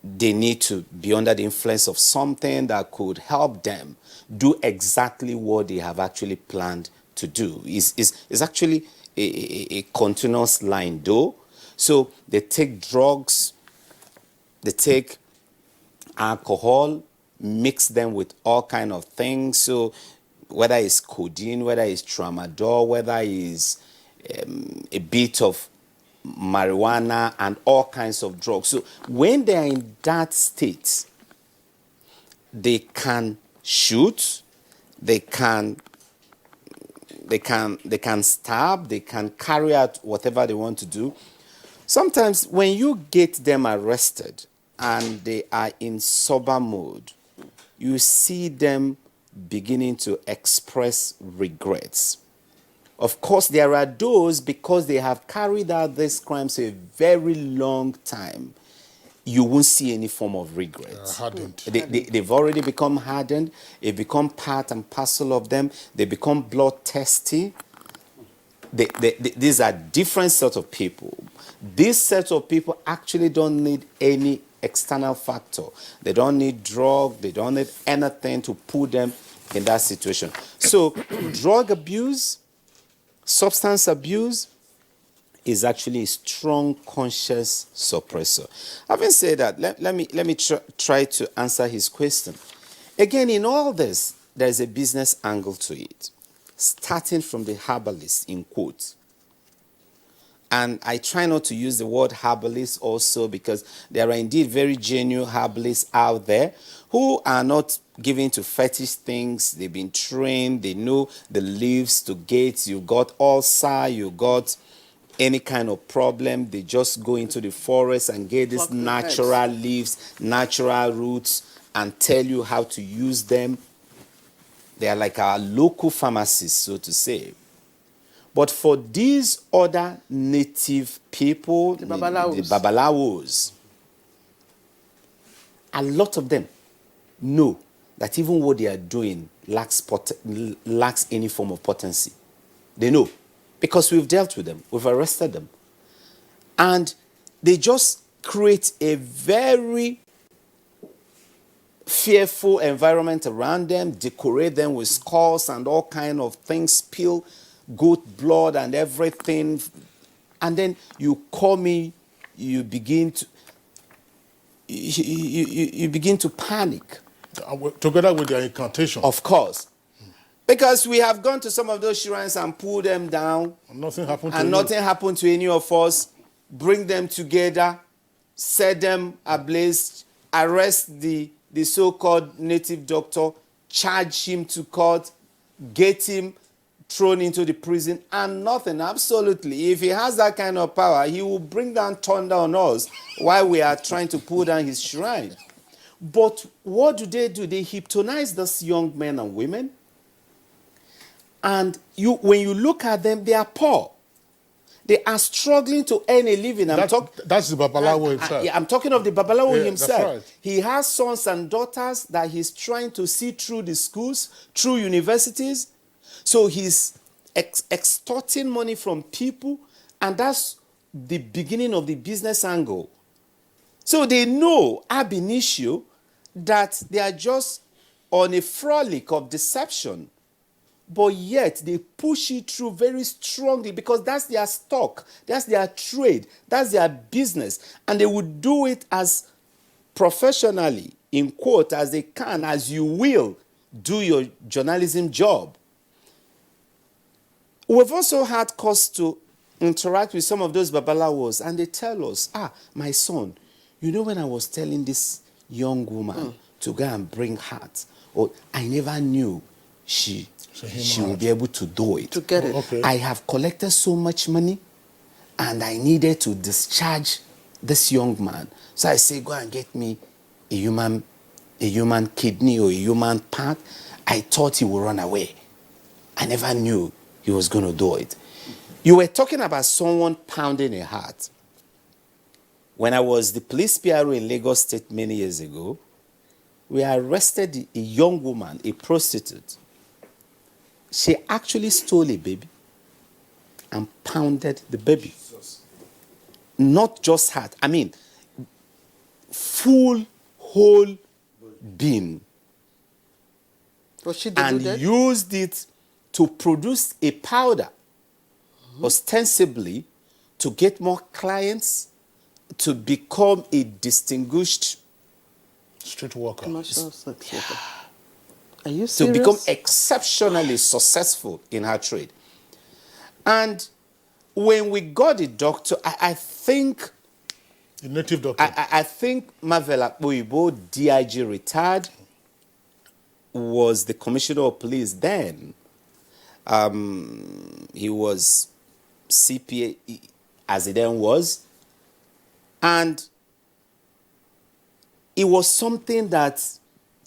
They need to be under the influence of something that could help them do exactly what they have actually planned to do. It's actually a continuous line, though. So they take drugs, they take alcohol, mix them with all kind of things. So whether it's codeine, whether it's tramadol, whether it's a bit of marijuana and all kinds of drugs. So when they are in that state, they can shoot, they can stab, they can carry out whatever they want to do. Sometimes when you get them arrested and they are in sober mode, you see them beginning to express regrets. Of course, there are those, because they have carried out these crimes a very long time, you won't see any form of regret. Hardened. They've already become hardened. They become part and parcel of them. They become bloodthirsty. These are different sets of people. These sets of people actually don't need any external factor. They don't need drug. They don't need anything to put them in that situation. So drug abuse, substance abuse is actually a strong conscious suppressor. Having said that, let me try to answer his question. Again, in all this, there's a business angle to it, starting from the herbalist, in quotes. And I try not to use the word herbalist also, because there are indeed very genuine herbalists out there who are not given to fetish things. They've been trained. They know the leaves to get. You got ulcer, you got any kind of problem. They just go into the forest and get these natural leaves, natural roots, and tell you how to use them. They are like our local pharmacists, so to say. But for these other native people, the babalawos, a lot of them know that even what they are doing lacks any form of potency. They know, because we've dealt with them, we've arrested them. And they just create a very fearful environment around them, decorate them with skulls and all kind of things, spill goat blood and everything. And then you call me, you begin to panic. Together with their incantation. Of course. Because we have gone to some of those shrines and pulled them down. And nothing happened to and you. nothing happened to any of us. Bring them together, set them ablaze, arrest the so-called native doctor, charge him to court, get him thrown into the prison, and nothing, absolutely. If he has that kind of power, he will bring down thunder on us while we are trying to pull down his shrine. But what do? They hypnotize these young men and women. And when you look at them, they are poor. They are struggling to earn a living. That's the Babalawo himself. I'm talking of the Babalawo himself. That's right. He has sons and daughters that he's trying to see through the schools, through universities. So he's extorting money from people, and that's the beginning of the business angle. So they know ab initio that they are just on a frolic of deception, but yet they push it through very strongly, because that's their stock, that's their trade, that's their business, and they would do it as professionally, in quote, as they can, as you will do your journalism job. We've also had cause to interact with some of those babalawos, and they tell us, my son, you know, when I was telling this young woman to go and bring heart, I never knew she would be able to do it. To get it. Okay. I have collected so much money, and I needed to discharge this young man. So I say, go and get me a human kidney or a human part. I thought he would run away. I never knew he was going to do it. You were talking about someone pounding a heart. When I was the police PRO in Lagos State many years ago, we arrested a young woman, a prostitute. She actually stole a baby and pounded the baby. Not just heart, I mean, full, whole being. Was she and deluded? Used it to produce a powder, ostensibly to get more clients, to become a distinguished street worker. Commercial sex worker. Are you to serious? become exceptionally successful in her trade. And when we got the doctor, I think the native doctor. I think Marvel Akboibo, DIG retired, was the commissioner of police then. He was CPA as he then was. And it was something that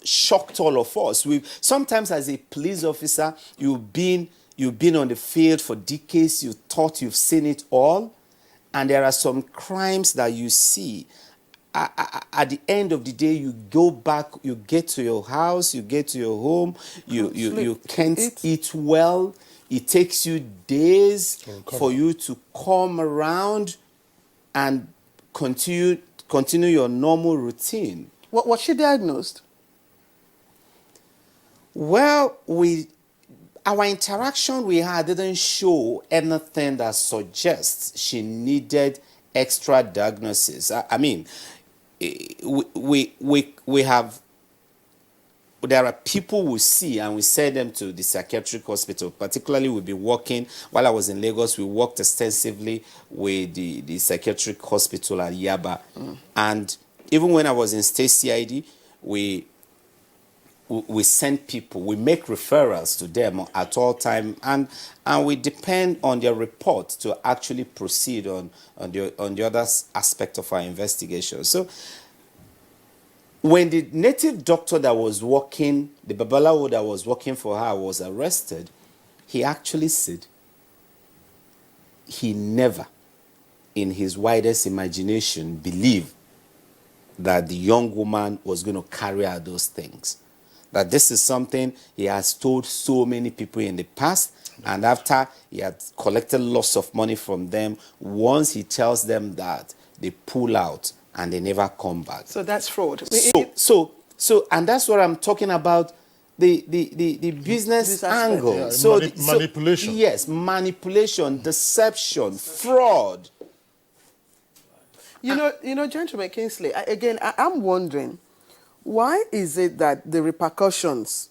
shocked all of us. Sometimes as a police officer, you've been on the field for decades, you thought you've seen it all, and there are some crimes that you see. At the end of the day, you go back, you get to your house, you get to your home, you can't eat well. It takes you days for you to come around and continue your normal routine. What was she diagnosed? Well, our interaction with her didn't show anything that suggests she needed extra diagnosis. I mean, we have, there are people we see and we send them to the psychiatric hospital. Particularly, we've been working, while I was in Lagos, we worked extensively with the psychiatric hospital at Yaba. And even when I was in state CID, we send people, we make referrals to them at all time, and we depend on their report to actually proceed on the other aspect of our investigation. So when the native doctor that was working, the Babalawo that was working for her was arrested, he actually said he never, in his widest imagination, believed that the young woman was going to carry out those things. That this is something he has told so many people in the past, and after he had collected lots of money from them, once he tells them that, they pull out and they never come back. So that's fraud. So, and that's what I'm talking about, the business angle. Yeah, so manipulation. Yes, manipulation, deception, fraud. You know, gentleman Kingsley, I'm wondering, why is it that the repercussions,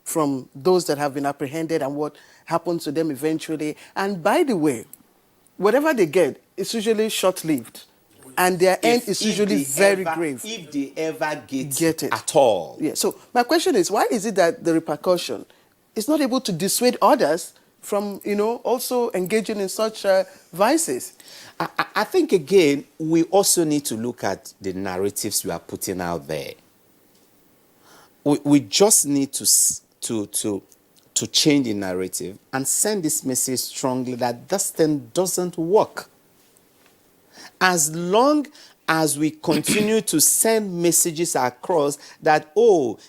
from those that have been apprehended and what happens to them eventually, and by the way, whatever they get, it's usually short-lived, and their end is usually very grave. If they ever get it at all. Yeah. So my question is, why is it that the repercussion is not able to dissuade others from, also engaging in such vices? I think, again, we also need to look at the narratives we are putting out there. We just need to change the narrative and send this message strongly that this thing doesn't work. As long as we continue to send messages across that,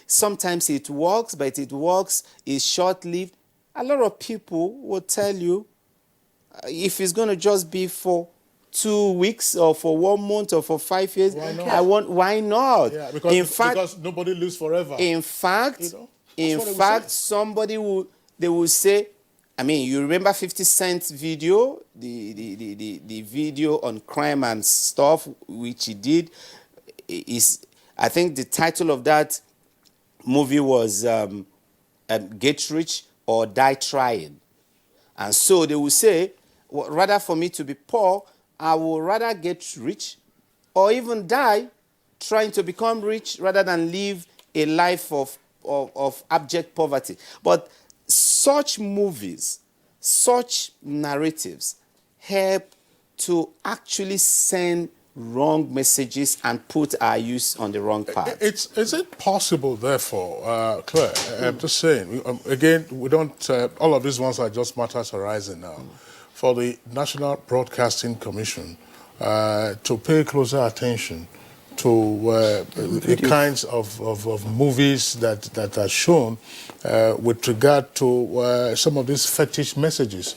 sometimes it works, but it works, is short-lived, a lot of people will tell you, if it's going to just be for 2 weeks or for 1 month or for 5 years, why not? Yeah, because nobody lives forever. In fact, somebody they will say, I mean, you remember 50 Cent's video, the video on crime and stuff, which he did, I think the title of that movie was Get Rich or Die Trying. And so they will say, rather for me to be poor, I would rather get rich or even die trying to become rich rather than live a life of abject poverty. But such movies, such narratives help to actually send wrong messages and put our youth on the wrong path. Is it possible, therefore, Claire, I'm just saying, again, we don't, all of these ones are just matters arising now, for the National Broadcasting Commission to pay closer attention to the kinds of movies that are shown with regard to some of these fetish messages,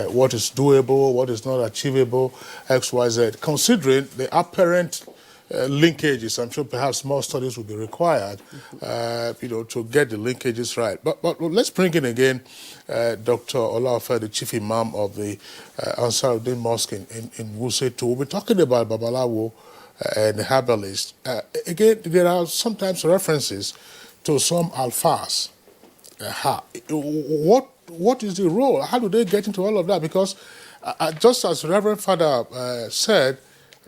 what is doable, what is not achievable, X, Y, Z, considering the apparent linkages. I'm sure perhaps more studies will be required, to get the linkages right. But let's bring in again Dr. Olaofe, the Chief Imam of the Ansaruddin Mosque in Wuse too. We'll be talking about Babalawo and herbalist. Again, there are sometimes references to some alfas. What is the role? How do they get into all of that? Because just as Reverend Father said,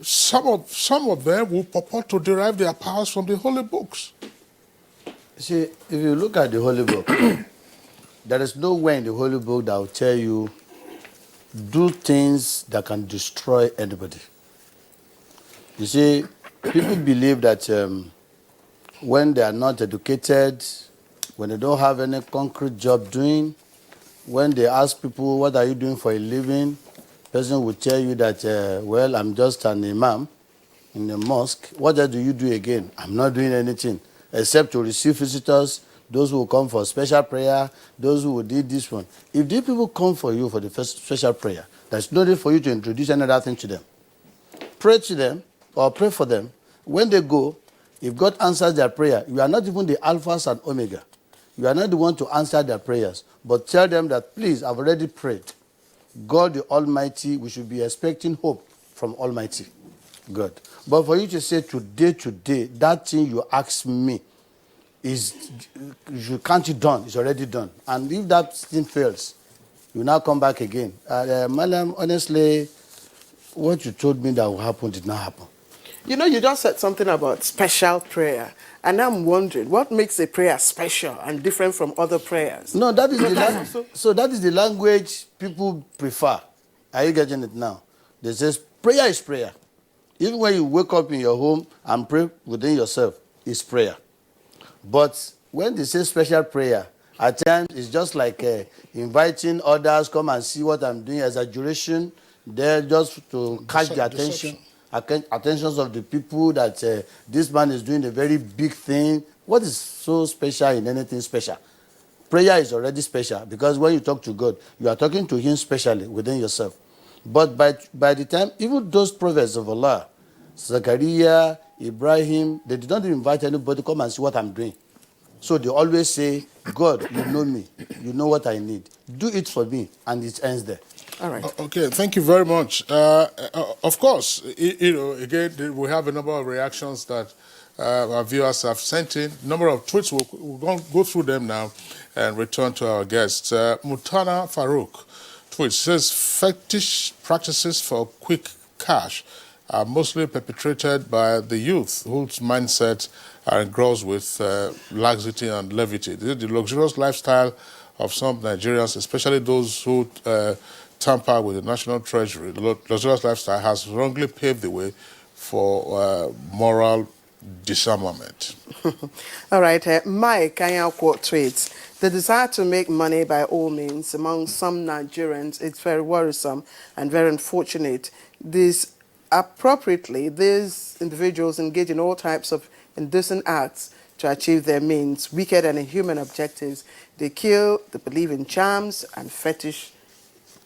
some of them will purport to derive their powers from the holy books. See, if you look at the holy book, there is nowhere in the holy book that will tell you do things that can destroy anybody. You see, people believe that when they are not educated, when they don't have any concrete job doing, when they ask people, what are you doing for a living? Person will tell you that, well, I'm just an imam in the mosque. What else do you do again? I'm not doing anything except to receive visitors, those who will come for special prayer, those who will do this one. If these people come for you for the first special prayer, there's no need for you to introduce another thing to them. Pray to them or pray for them. When they go, if God answers their prayer, you are not even the alphas and omega. You are not the one to answer their prayers, but tell them that, please, I've already prayed. God the Almighty, we should be expecting hope from Almighty God. But for you to say today, that thing you asked me is, you can't be done, it's already done. And if that thing fails, you now come back again. Madam, honestly, what you told me that will happen did not happen. You know, you just said something about special prayer. And I'm wondering, what makes a prayer special and different from other prayers? No, that is so that is the language people prefer. Are you getting it now? They say prayer is prayer. Even when you wake up in your home and pray within yourself, it's prayer. But when they say special prayer, at times it's just like inviting others, come and see what I'm doing, exaggeration, there just to catch the attentions of the people that this man is doing a very big thing. What is so special in anything special? Prayer is already special because when you talk to God, you are talking to him specially within yourself. But by the time, even those prophets of Allah, Zachariah, Ibrahim, they did not invite anybody to come and see what I'm doing. So they always say, God, you know me. You know what I need. Do it for me. And it ends there. All right. Okay, thank you very much. Of course, again, we have a number of reactions that our viewers have sent in. Number of tweets, we'll go through them now and return to our guests. Mutana Farouk tweet says, fetish practices for quick cash are mostly perpetrated by the youth whose mindset are engrossed with laxity and levity. This is the luxurious lifestyle of some Nigerians, especially those who tamper with the national treasury. The luxurious lifestyle has wrongly paved the way for moral disarmament. All right, Mike, I quote tweets. The desire to make money by all means among some Nigerians is very worrisome and very unfortunate. Appropriately, these individuals engage in all types of indecent acts to achieve their means, wicked and inhuman objectives. They kill, they believe in charms and fetish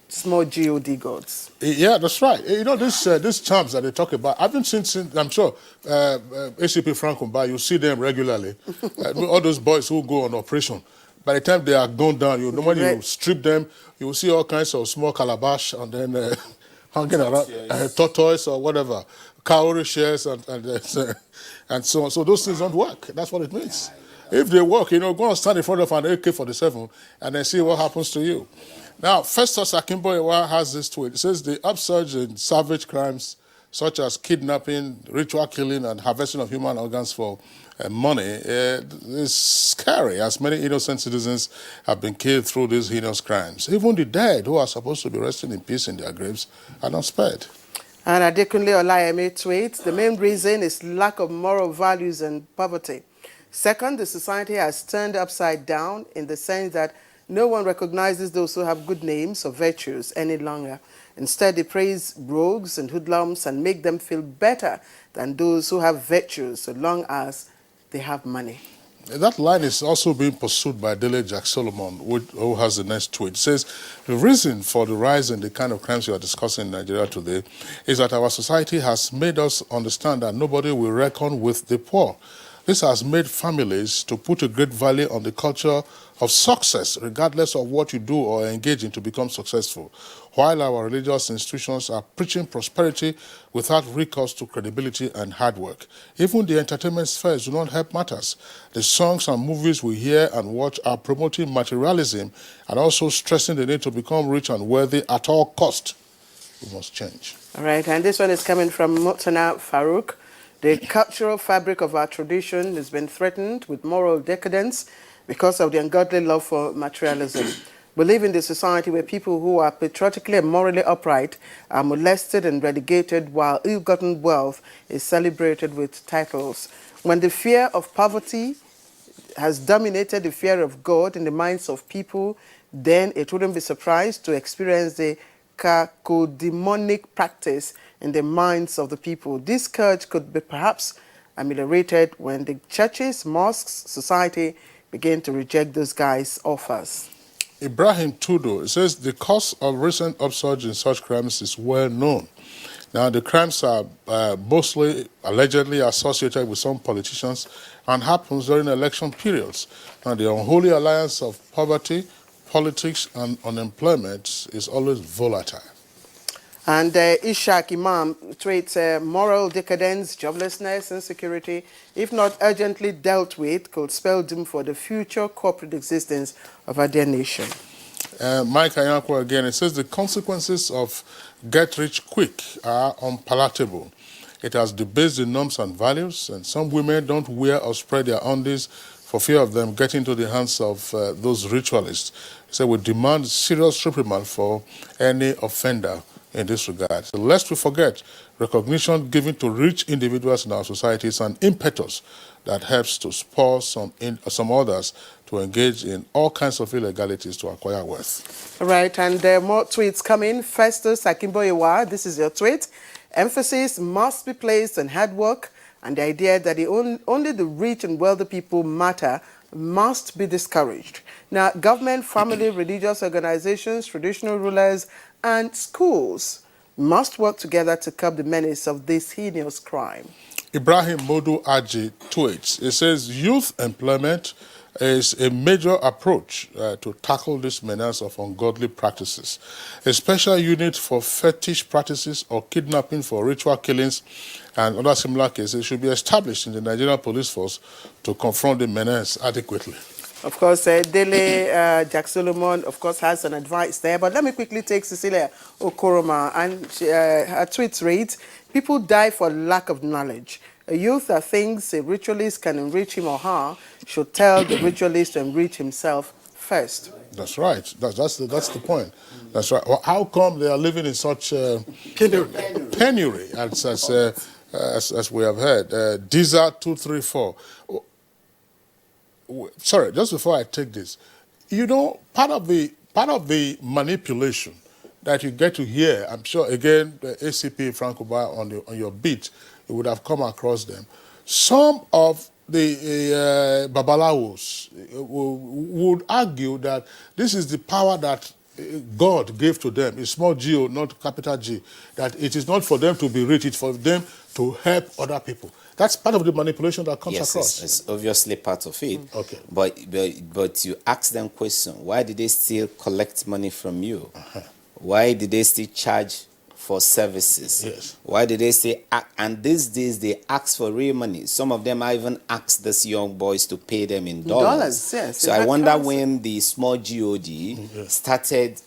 small God gods. Yeah, that's right. You know, these charms that they talk about, I've been since I'm sure, ACP Frank Umba, you see them regularly. All those boys who go on operation. By the time they are gone down, normally you strip them, you will see all kinds of small calabash and then hanging around, tortoise or whatever, cowrie shares and so on. So those things don't work. That's what it means. If they work, go and stand in front of an AK-47 and then see what happens to you. Now, Festus Akimboyewa has this tweet. It says the upsurge in savage crimes such as kidnapping, ritual killing, and harvesting of human organs for money is scary, as many innocent citizens have been killed through these heinous crimes. Even the dead, who are supposed to be resting in peace in their graves, are not spared. And Adekunle Olayemi tweets, the main reason is lack of moral values and poverty. Second, the society has turned upside down in the sense that no one recognizes those who have good names or virtues any longer. Instead, they praise rogues and hoodlums and make them feel better than those who have virtues so long as they have money. That line is also being pursued by Dele Jack Solomon, who has the next tweet. It says, the reason for the rise in the kind of crimes you are discussing in Nigeria today is that our society has made us understand that nobody will reckon with the poor. This has made families to put a great value on the culture of success, regardless of what you do or engage in to become successful, while our religious institutions are preaching prosperity without recourse to credibility and hard work. Even the entertainment spheres do not help matters. The songs and movies we hear and watch are promoting materialism and also stressing the need to become rich and wealthy at all cost. We must change. All right, and this one is coming from Mutana Farouk. The cultural fabric of our tradition has been threatened with moral decadence because of the ungodly love for materialism. We live in a society where people who are patriotically and morally upright are molested and relegated, while ill-gotten wealth is celebrated with titles. When the fear of poverty has dominated the fear of God in the minds of people, then it wouldn't be surprised to experience the cacodemonic practice in the minds of the people. This scourge could be perhaps ameliorated when the churches, mosques, society begin to reject those guys' offers. Ibrahim Tudo says the cause of recent upsurge in such crimes is well known. Now, the crimes are mostly allegedly associated with some politicians and happens during election periods. Now, the unholy alliance of poverty, politics, and unemployment is always volatile. And Ishaq Imam tweets moral decadence, joblessness, insecurity, if not urgently dealt with, could spell doom for the future corporate existence of our dear nation. Mike Ayako again, it says the consequences of get rich quick are unpalatable. It has debased the norms and values, and some women don't wear or spread their undies for fear of them getting into the hands of those ritualists. So we demand serious reprimand for any offender in this regard. So lest we forget, recognition given to rich individuals in our society is an impetus that helps to spur some others to engage in all kinds of illegalities to acquire wealth. Right, and more tweets coming. Festus Akimboyewa, this is your tweet. Emphasis must be placed on hard work, and the idea that only the rich and wealthy people matter must be discouraged. Now, government, family, religious organizations, traditional rulers, and schools must work together to curb the menace of this heinous crime. Ibrahim Modu Aji tweets, it says youth employment is a major approach to tackle this menace of ungodly practices. A special unit for fetish practices or kidnapping for ritual killings and other similar cases should be established in the Nigerian police force to confront the menace adequately. Of course, Dele Jack Solomon, of course, has an advice there. But let me quickly take Cecilia Okoroma. And her tweets read, people die for lack of knowledge. A youth that thinks a ritualist can enrich him or her should tell the ritualist to enrich himself first. That's right. That's the point. That's right. Well, how come they are living in such penury as we have heard? Diza 234. Sorry, just before I take this, you know, part of the manipulation that you get to hear, I'm sure again the ACP Frank Uba on your beat, you would have come across them. Some of the Babalawos would argue that this is the power that God gave to them. It's small G, not capital G. That it is not for them to be rich, it's for them to help other people. That's part of the manipulation that comes across. Yes, it's obviously part of it. Okay. But you ask them question, why did they still collect money from you? Why did they still charge for services? Yes. Why did they say, and these days they ask for real money? Some of them even ask these young boys to pay them in dollars. Yes. So I wonder when the small GOD started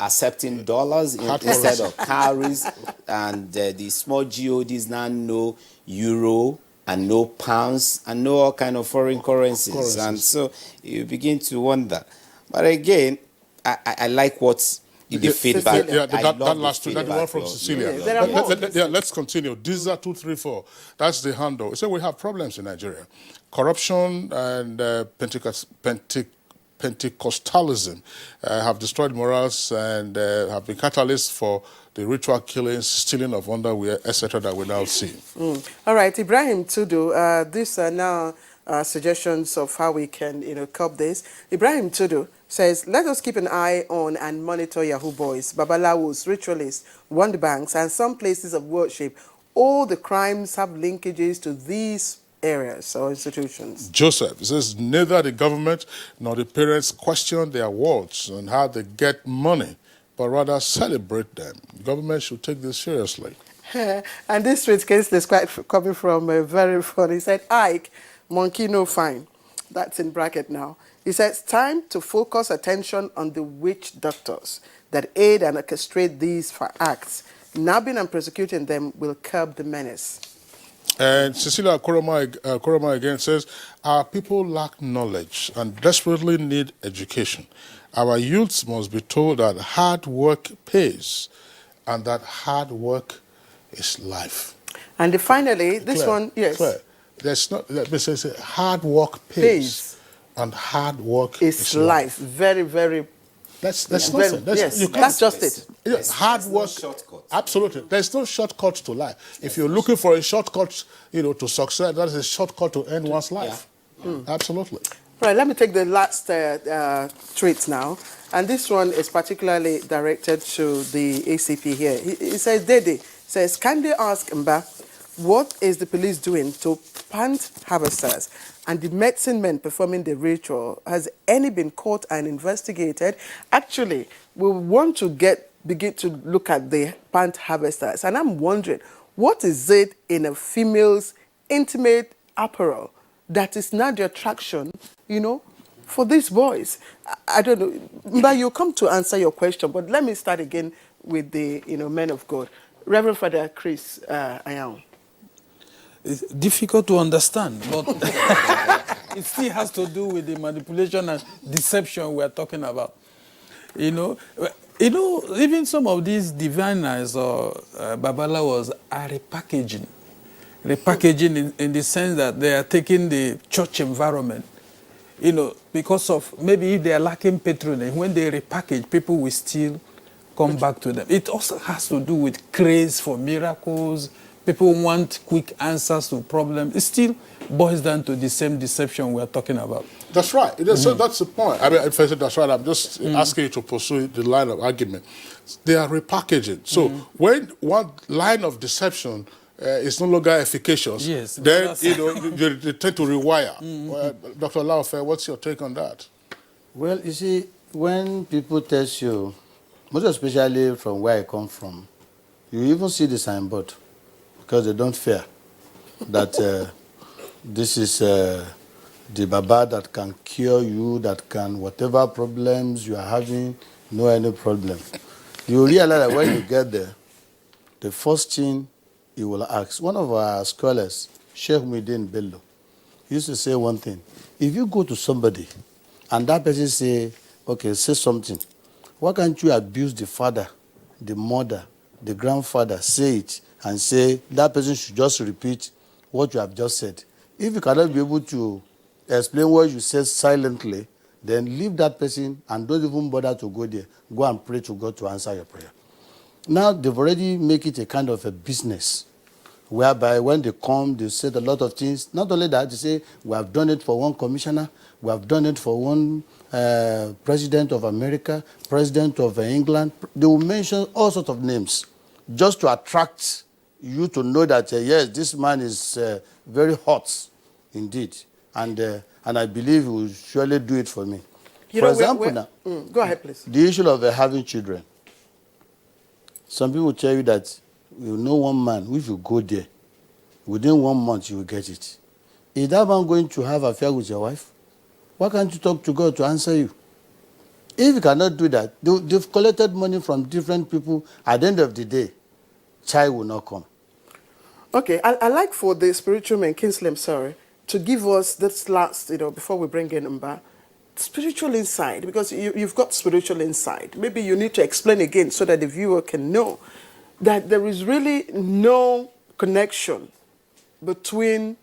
accepting dollars instead of cowries, and the small GODs now know euro and no pounds and no all kind of foreign currencies. And so you begin to wonder. But again, I like what the feedback. Yeah, that last two, that one from Cecilia. Let's continue. Diza 234, that's the handle. So we have problems in Nigeria. Corruption and Pentecostalism have destroyed morals and have been catalysts for the ritual killings, stealing of underwear, etc. that we now see. All right, Ibrahim Tudu, these are now suggestions of how we can, curb this. Ibrahim Tudu says, let us keep an eye on and monitor Yahoo boys, Babalawos, ritualists, wonder banks, and some places of worship. All the crimes have linkages to these areas or institutions. Joseph says, neither the government nor the parents question their words and how they get money, but rather celebrate them. The government should take this seriously. And this tweet case is quite coming from very funny. He said, Ike, monkey no fine. That's in bracket now. He says, time to focus attention on the witch doctors that aid and orchestrate these acts. Nabbing and prosecuting them will curb the menace. And Cecilia Koroma again says, our people lack knowledge and desperately need education. Our youths must be told that hard work pays and that hard work is life. And finally, this Claire, one, yes. Claire, there's not, let me say, hard work pays. And hard work is life. Very, very. That's very, nothing. That's, yes, you can't, that's just it. Hard work. Absolutely. There's no shortcut to life. If you're looking for a shortcut, to success, that is a shortcut to end one's life. Absolutely. Right, let me take the last tweet now. And this one is particularly directed to the ACP here. He says, Dede says, can they ask Mba, what is the police doing to plant harvesters and the medicine men performing the ritual? Has any been caught and investigated? Actually, we want to begin to look at the plant harvesters. And I'm wondering, what is it in a female's intimate apparel that is not the attraction, for these boys? I don't know. But you'll come to answer your question, but let me start again with the, men of God. Reverend Father Chris Ayang. It's difficult to understand, but it still has to do with the manipulation and deception we're talking about. Even some of these diviners or Babalawas are repackaging in the sense that they are taking the church environment, because of maybe if they are lacking patronage, when they repackage, people will still come back to them. It also has to do with craze for miracles. People want quick answers to problems. It still boils down to the same deception we are talking about. That's right. So that's the point. I mean, if I said that's right, I'm just asking you to pursue the line of argument. They are repackaging. So when one line of deception is no longer efficacious, then they tend to rewire. Dr. Laofe, what's your take on that? Well, you see, when people test you, most especially from where I come from, you even see the signboard because they don't fear that this is the Baba that can cure you, that can, whatever problems you are having, no any problem. You realize that when you get there, the first thing he will ask, one of our scholars, Sheikh Muhyiddin Bello, used to say one thing. If you go to somebody and that person say, okay, say something, why can't you abuse the father, the mother, the grandfather, say it, and say that person should just repeat what you have just said. If you cannot be able to explain what you said silently, then leave that person and don't even bother to go there. Go and pray to God to answer your prayer. Now, they've already make it a kind of a business, whereby when they come, they say a lot of things. Not only that, they say, we have done it for one commissioner, we have done it for one president of America, president of England. They will mention all sorts of names just to attract you to know that, yes, this man is very hot indeed. And I believe he will surely do it for me. For example, now, go ahead, please. The issue of having children. Some people tell you that you know one man, if you go there, within 1 month you will get it. Is that man going to have an affair with your wife? Why can't you talk to God to answer you? If you cannot do that, they've collected money from different people. At the end of the day, child will not come. Okay, I like for the spiritual man, Kingsley, I'm sorry, to give us this last, before we bring in Mba, spiritual insight, because you've got spiritual insight. Maybe you need to explain again so that the viewer can know that there is really no connection between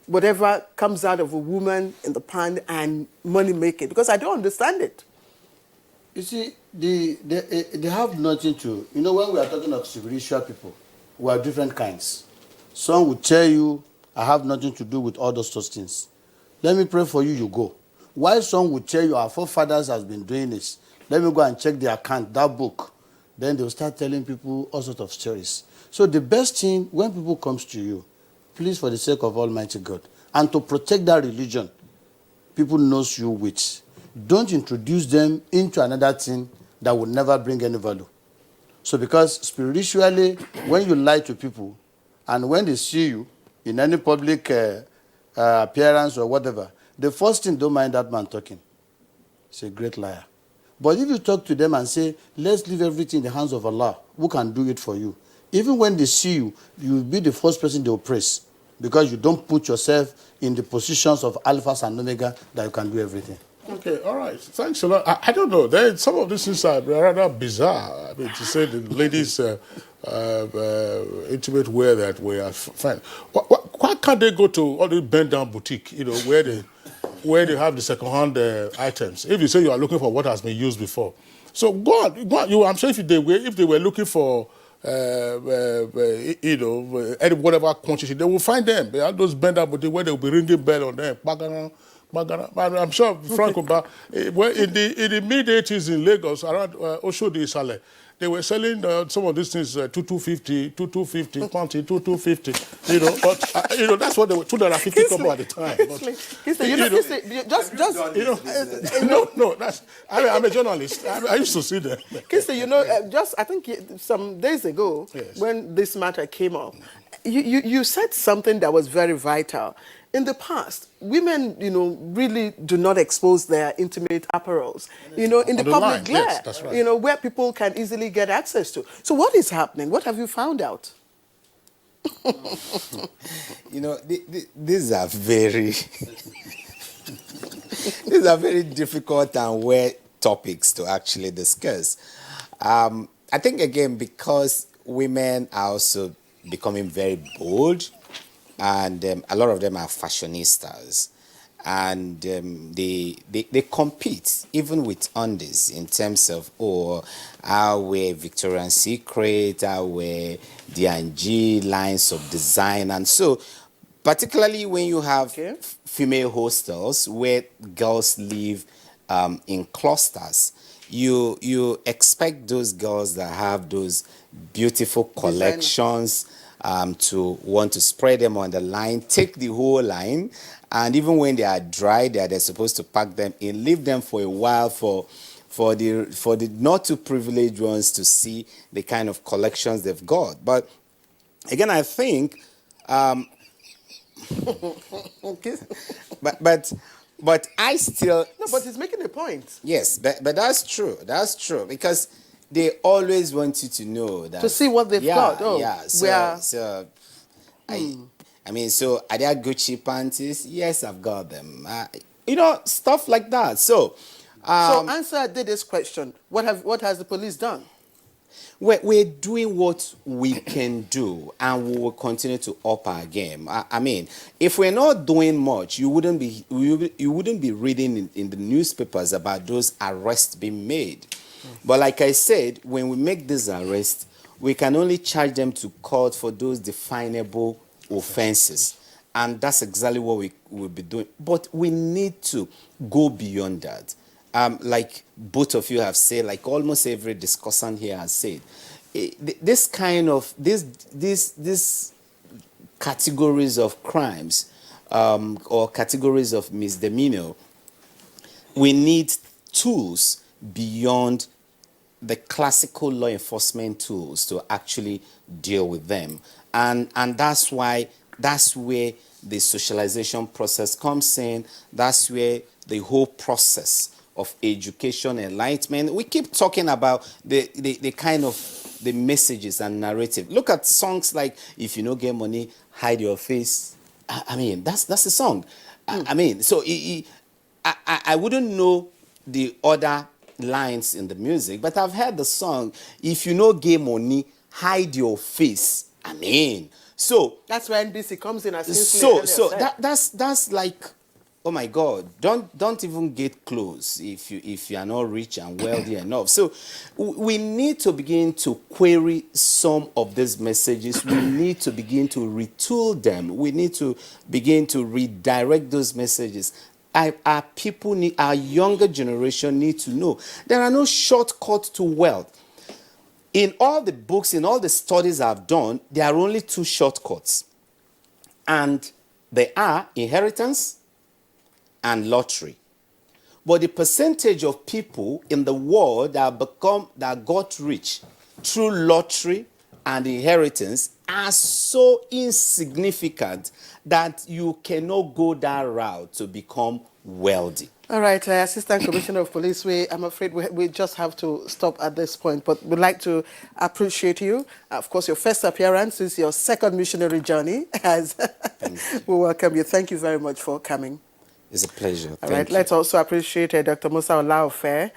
whatever comes out of a woman in the pan and money making, because I don't understand it. You see, they have nothing to, when we are talking of spiritual people, we are different kinds. Some will tell you, I have nothing to do with all those things. Let me pray for you, you go. While some will tell you, our forefathers has been doing this, let me go and check the account, that book. Then they'll start telling people all sorts of stories. So the best thing, when people comes to you, please, for the sake of Almighty God, and to protect that religion, people knows you with, don't introduce them into another thing that will never bring any value. So because spiritually, when you lie to people, and when they see you in any public appearance or whatever, the first thing, don't mind that man talking. He's a great liar. But if you talk to them and say, let's leave everything in the hands of Allah, who can do it for you? Even when they see you, you will be the first person they will praise, because you don't put yourself in the positions of alphas and omega that you can do everything. Okay, all right. Thanks a lot. I don't know. Some of these things are rather bizarre. I mean, to say the ladies' intimate wear that we are fine. why can't they go to all the bend down boutique, where they have the second-hand items? If you say you are looking for what has been used before, so go on. I'm sure if they were looking for whatever quantity, they will find them. They have those bend down boutique where they will be ringing bell on them. I'm sure Frank well, in the mid-80s in Lagos, around Oshodi Isale, they were selling some of these things 250, 20, 250. But that's what they were 250 couple at the time. No, that's I'm a journalist. I used to see them. Kinsey, I think some days ago, when this matter came up, you said something that was very vital. In the past, women, really do not expose their intimate apparels, in the public glare, yes, that's right. Where people can easily get access to. So what is happening? What have you found out? These are very, these are very difficult and weird topics to actually discuss. I think, again, because women are also becoming very bold, and a lot of them are fashionistas, and they compete even with undies in terms of, I wear Victoria's Secret, I wear D&G lines of design. And so particularly when you have female hostels where girls live in clusters, you expect those girls that have those beautiful collections to want to spread them on the line, take the whole line, and even when they are dry, they're supposed to pack them in, leave them for a while for the not too privileged ones to see the kind of collections they've got. But again, I think, but I still but he's making a point. Yes, but that's true. That's true, because they always want you to know that, to see what they've got. I mean, so are there Gucci panties? Yes, I've got them. Stuff like that. So answer this question. What has the police done? We're doing what we can do, and we will continue to up our game. I mean, if we're not doing much, you wouldn't be reading in the newspapers about those arrests being made. But like I said, when we make this arrest, we can only charge them to court for those definable offenses. And that's exactly what we will be doing. But we need to go beyond that. Like both of you have said, like almost every discussant here has said, this categories of crimes or categories of misdemeanor, we need tools beyond the classical law enforcement tools to actually deal with them. And that's where the socialization process comes in. That's where the whole process of education, enlightenment. We keep talking about the kind of the messages and narrative. Look at songs like, if you don't get money, hide your face. I mean, that's a song. I mean, so I wouldn't know the other lines in the music, but I've heard the song, if you no get money, hide your face. I mean, so that's where NBC comes in. That's like, oh my God, don't even get close if you are not rich and wealthy enough. So we need to begin to query some of these messages. We need to begin to retool them. We need to begin to redirect those messages. Our younger generation need to know there are no shortcuts to wealth. In all the books, in all the studies I've done, there are only two shortcuts. And they are inheritance and lottery. But the percentage of people in the world that got rich through lottery and inheritance are so insignificant that you cannot go that route to become wealthy. All right, Assistant Commissioner of Police, I'm afraid we just have to stop at this point, but we'd like to appreciate you. Of course, your first appearance is your second missionary journey. We welcome you. Thank you very much for coming. It's a pleasure. All right, let's also appreciate Dr. Musa Olaofe,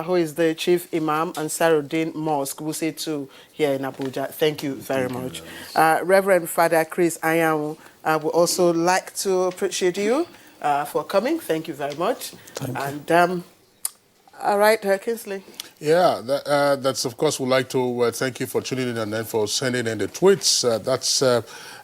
who is the Chief Imam Ansaruddin Mosque, Wuse here in Abuja. Thank you very much. Reverend Father Chris Ayamu, I would also like to appreciate you for coming. Thank you very much. Thank you. All right, Kingsley. Yeah, that's of course, we'd like to thank you for tuning in and then for sending in the tweets. That's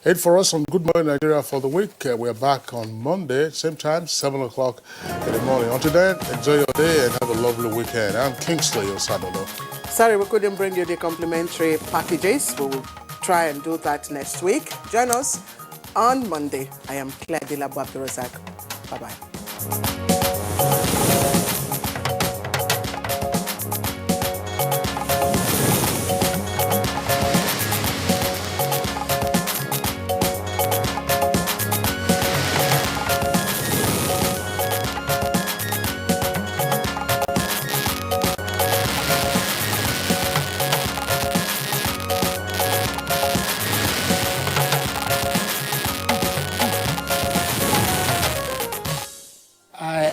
it for us on Good Morning Nigeria for the week. We're back on Monday, same time, 7 o'clock in the morning. Until then, enjoy your day and have a lovely weekend. I'm Kingsley Osadolo. Sorry we couldn't bring you the complimentary packages. We will try and do that next week. Join us on Monday. I am Claire Dilabo Abdurrazak. Bye-bye.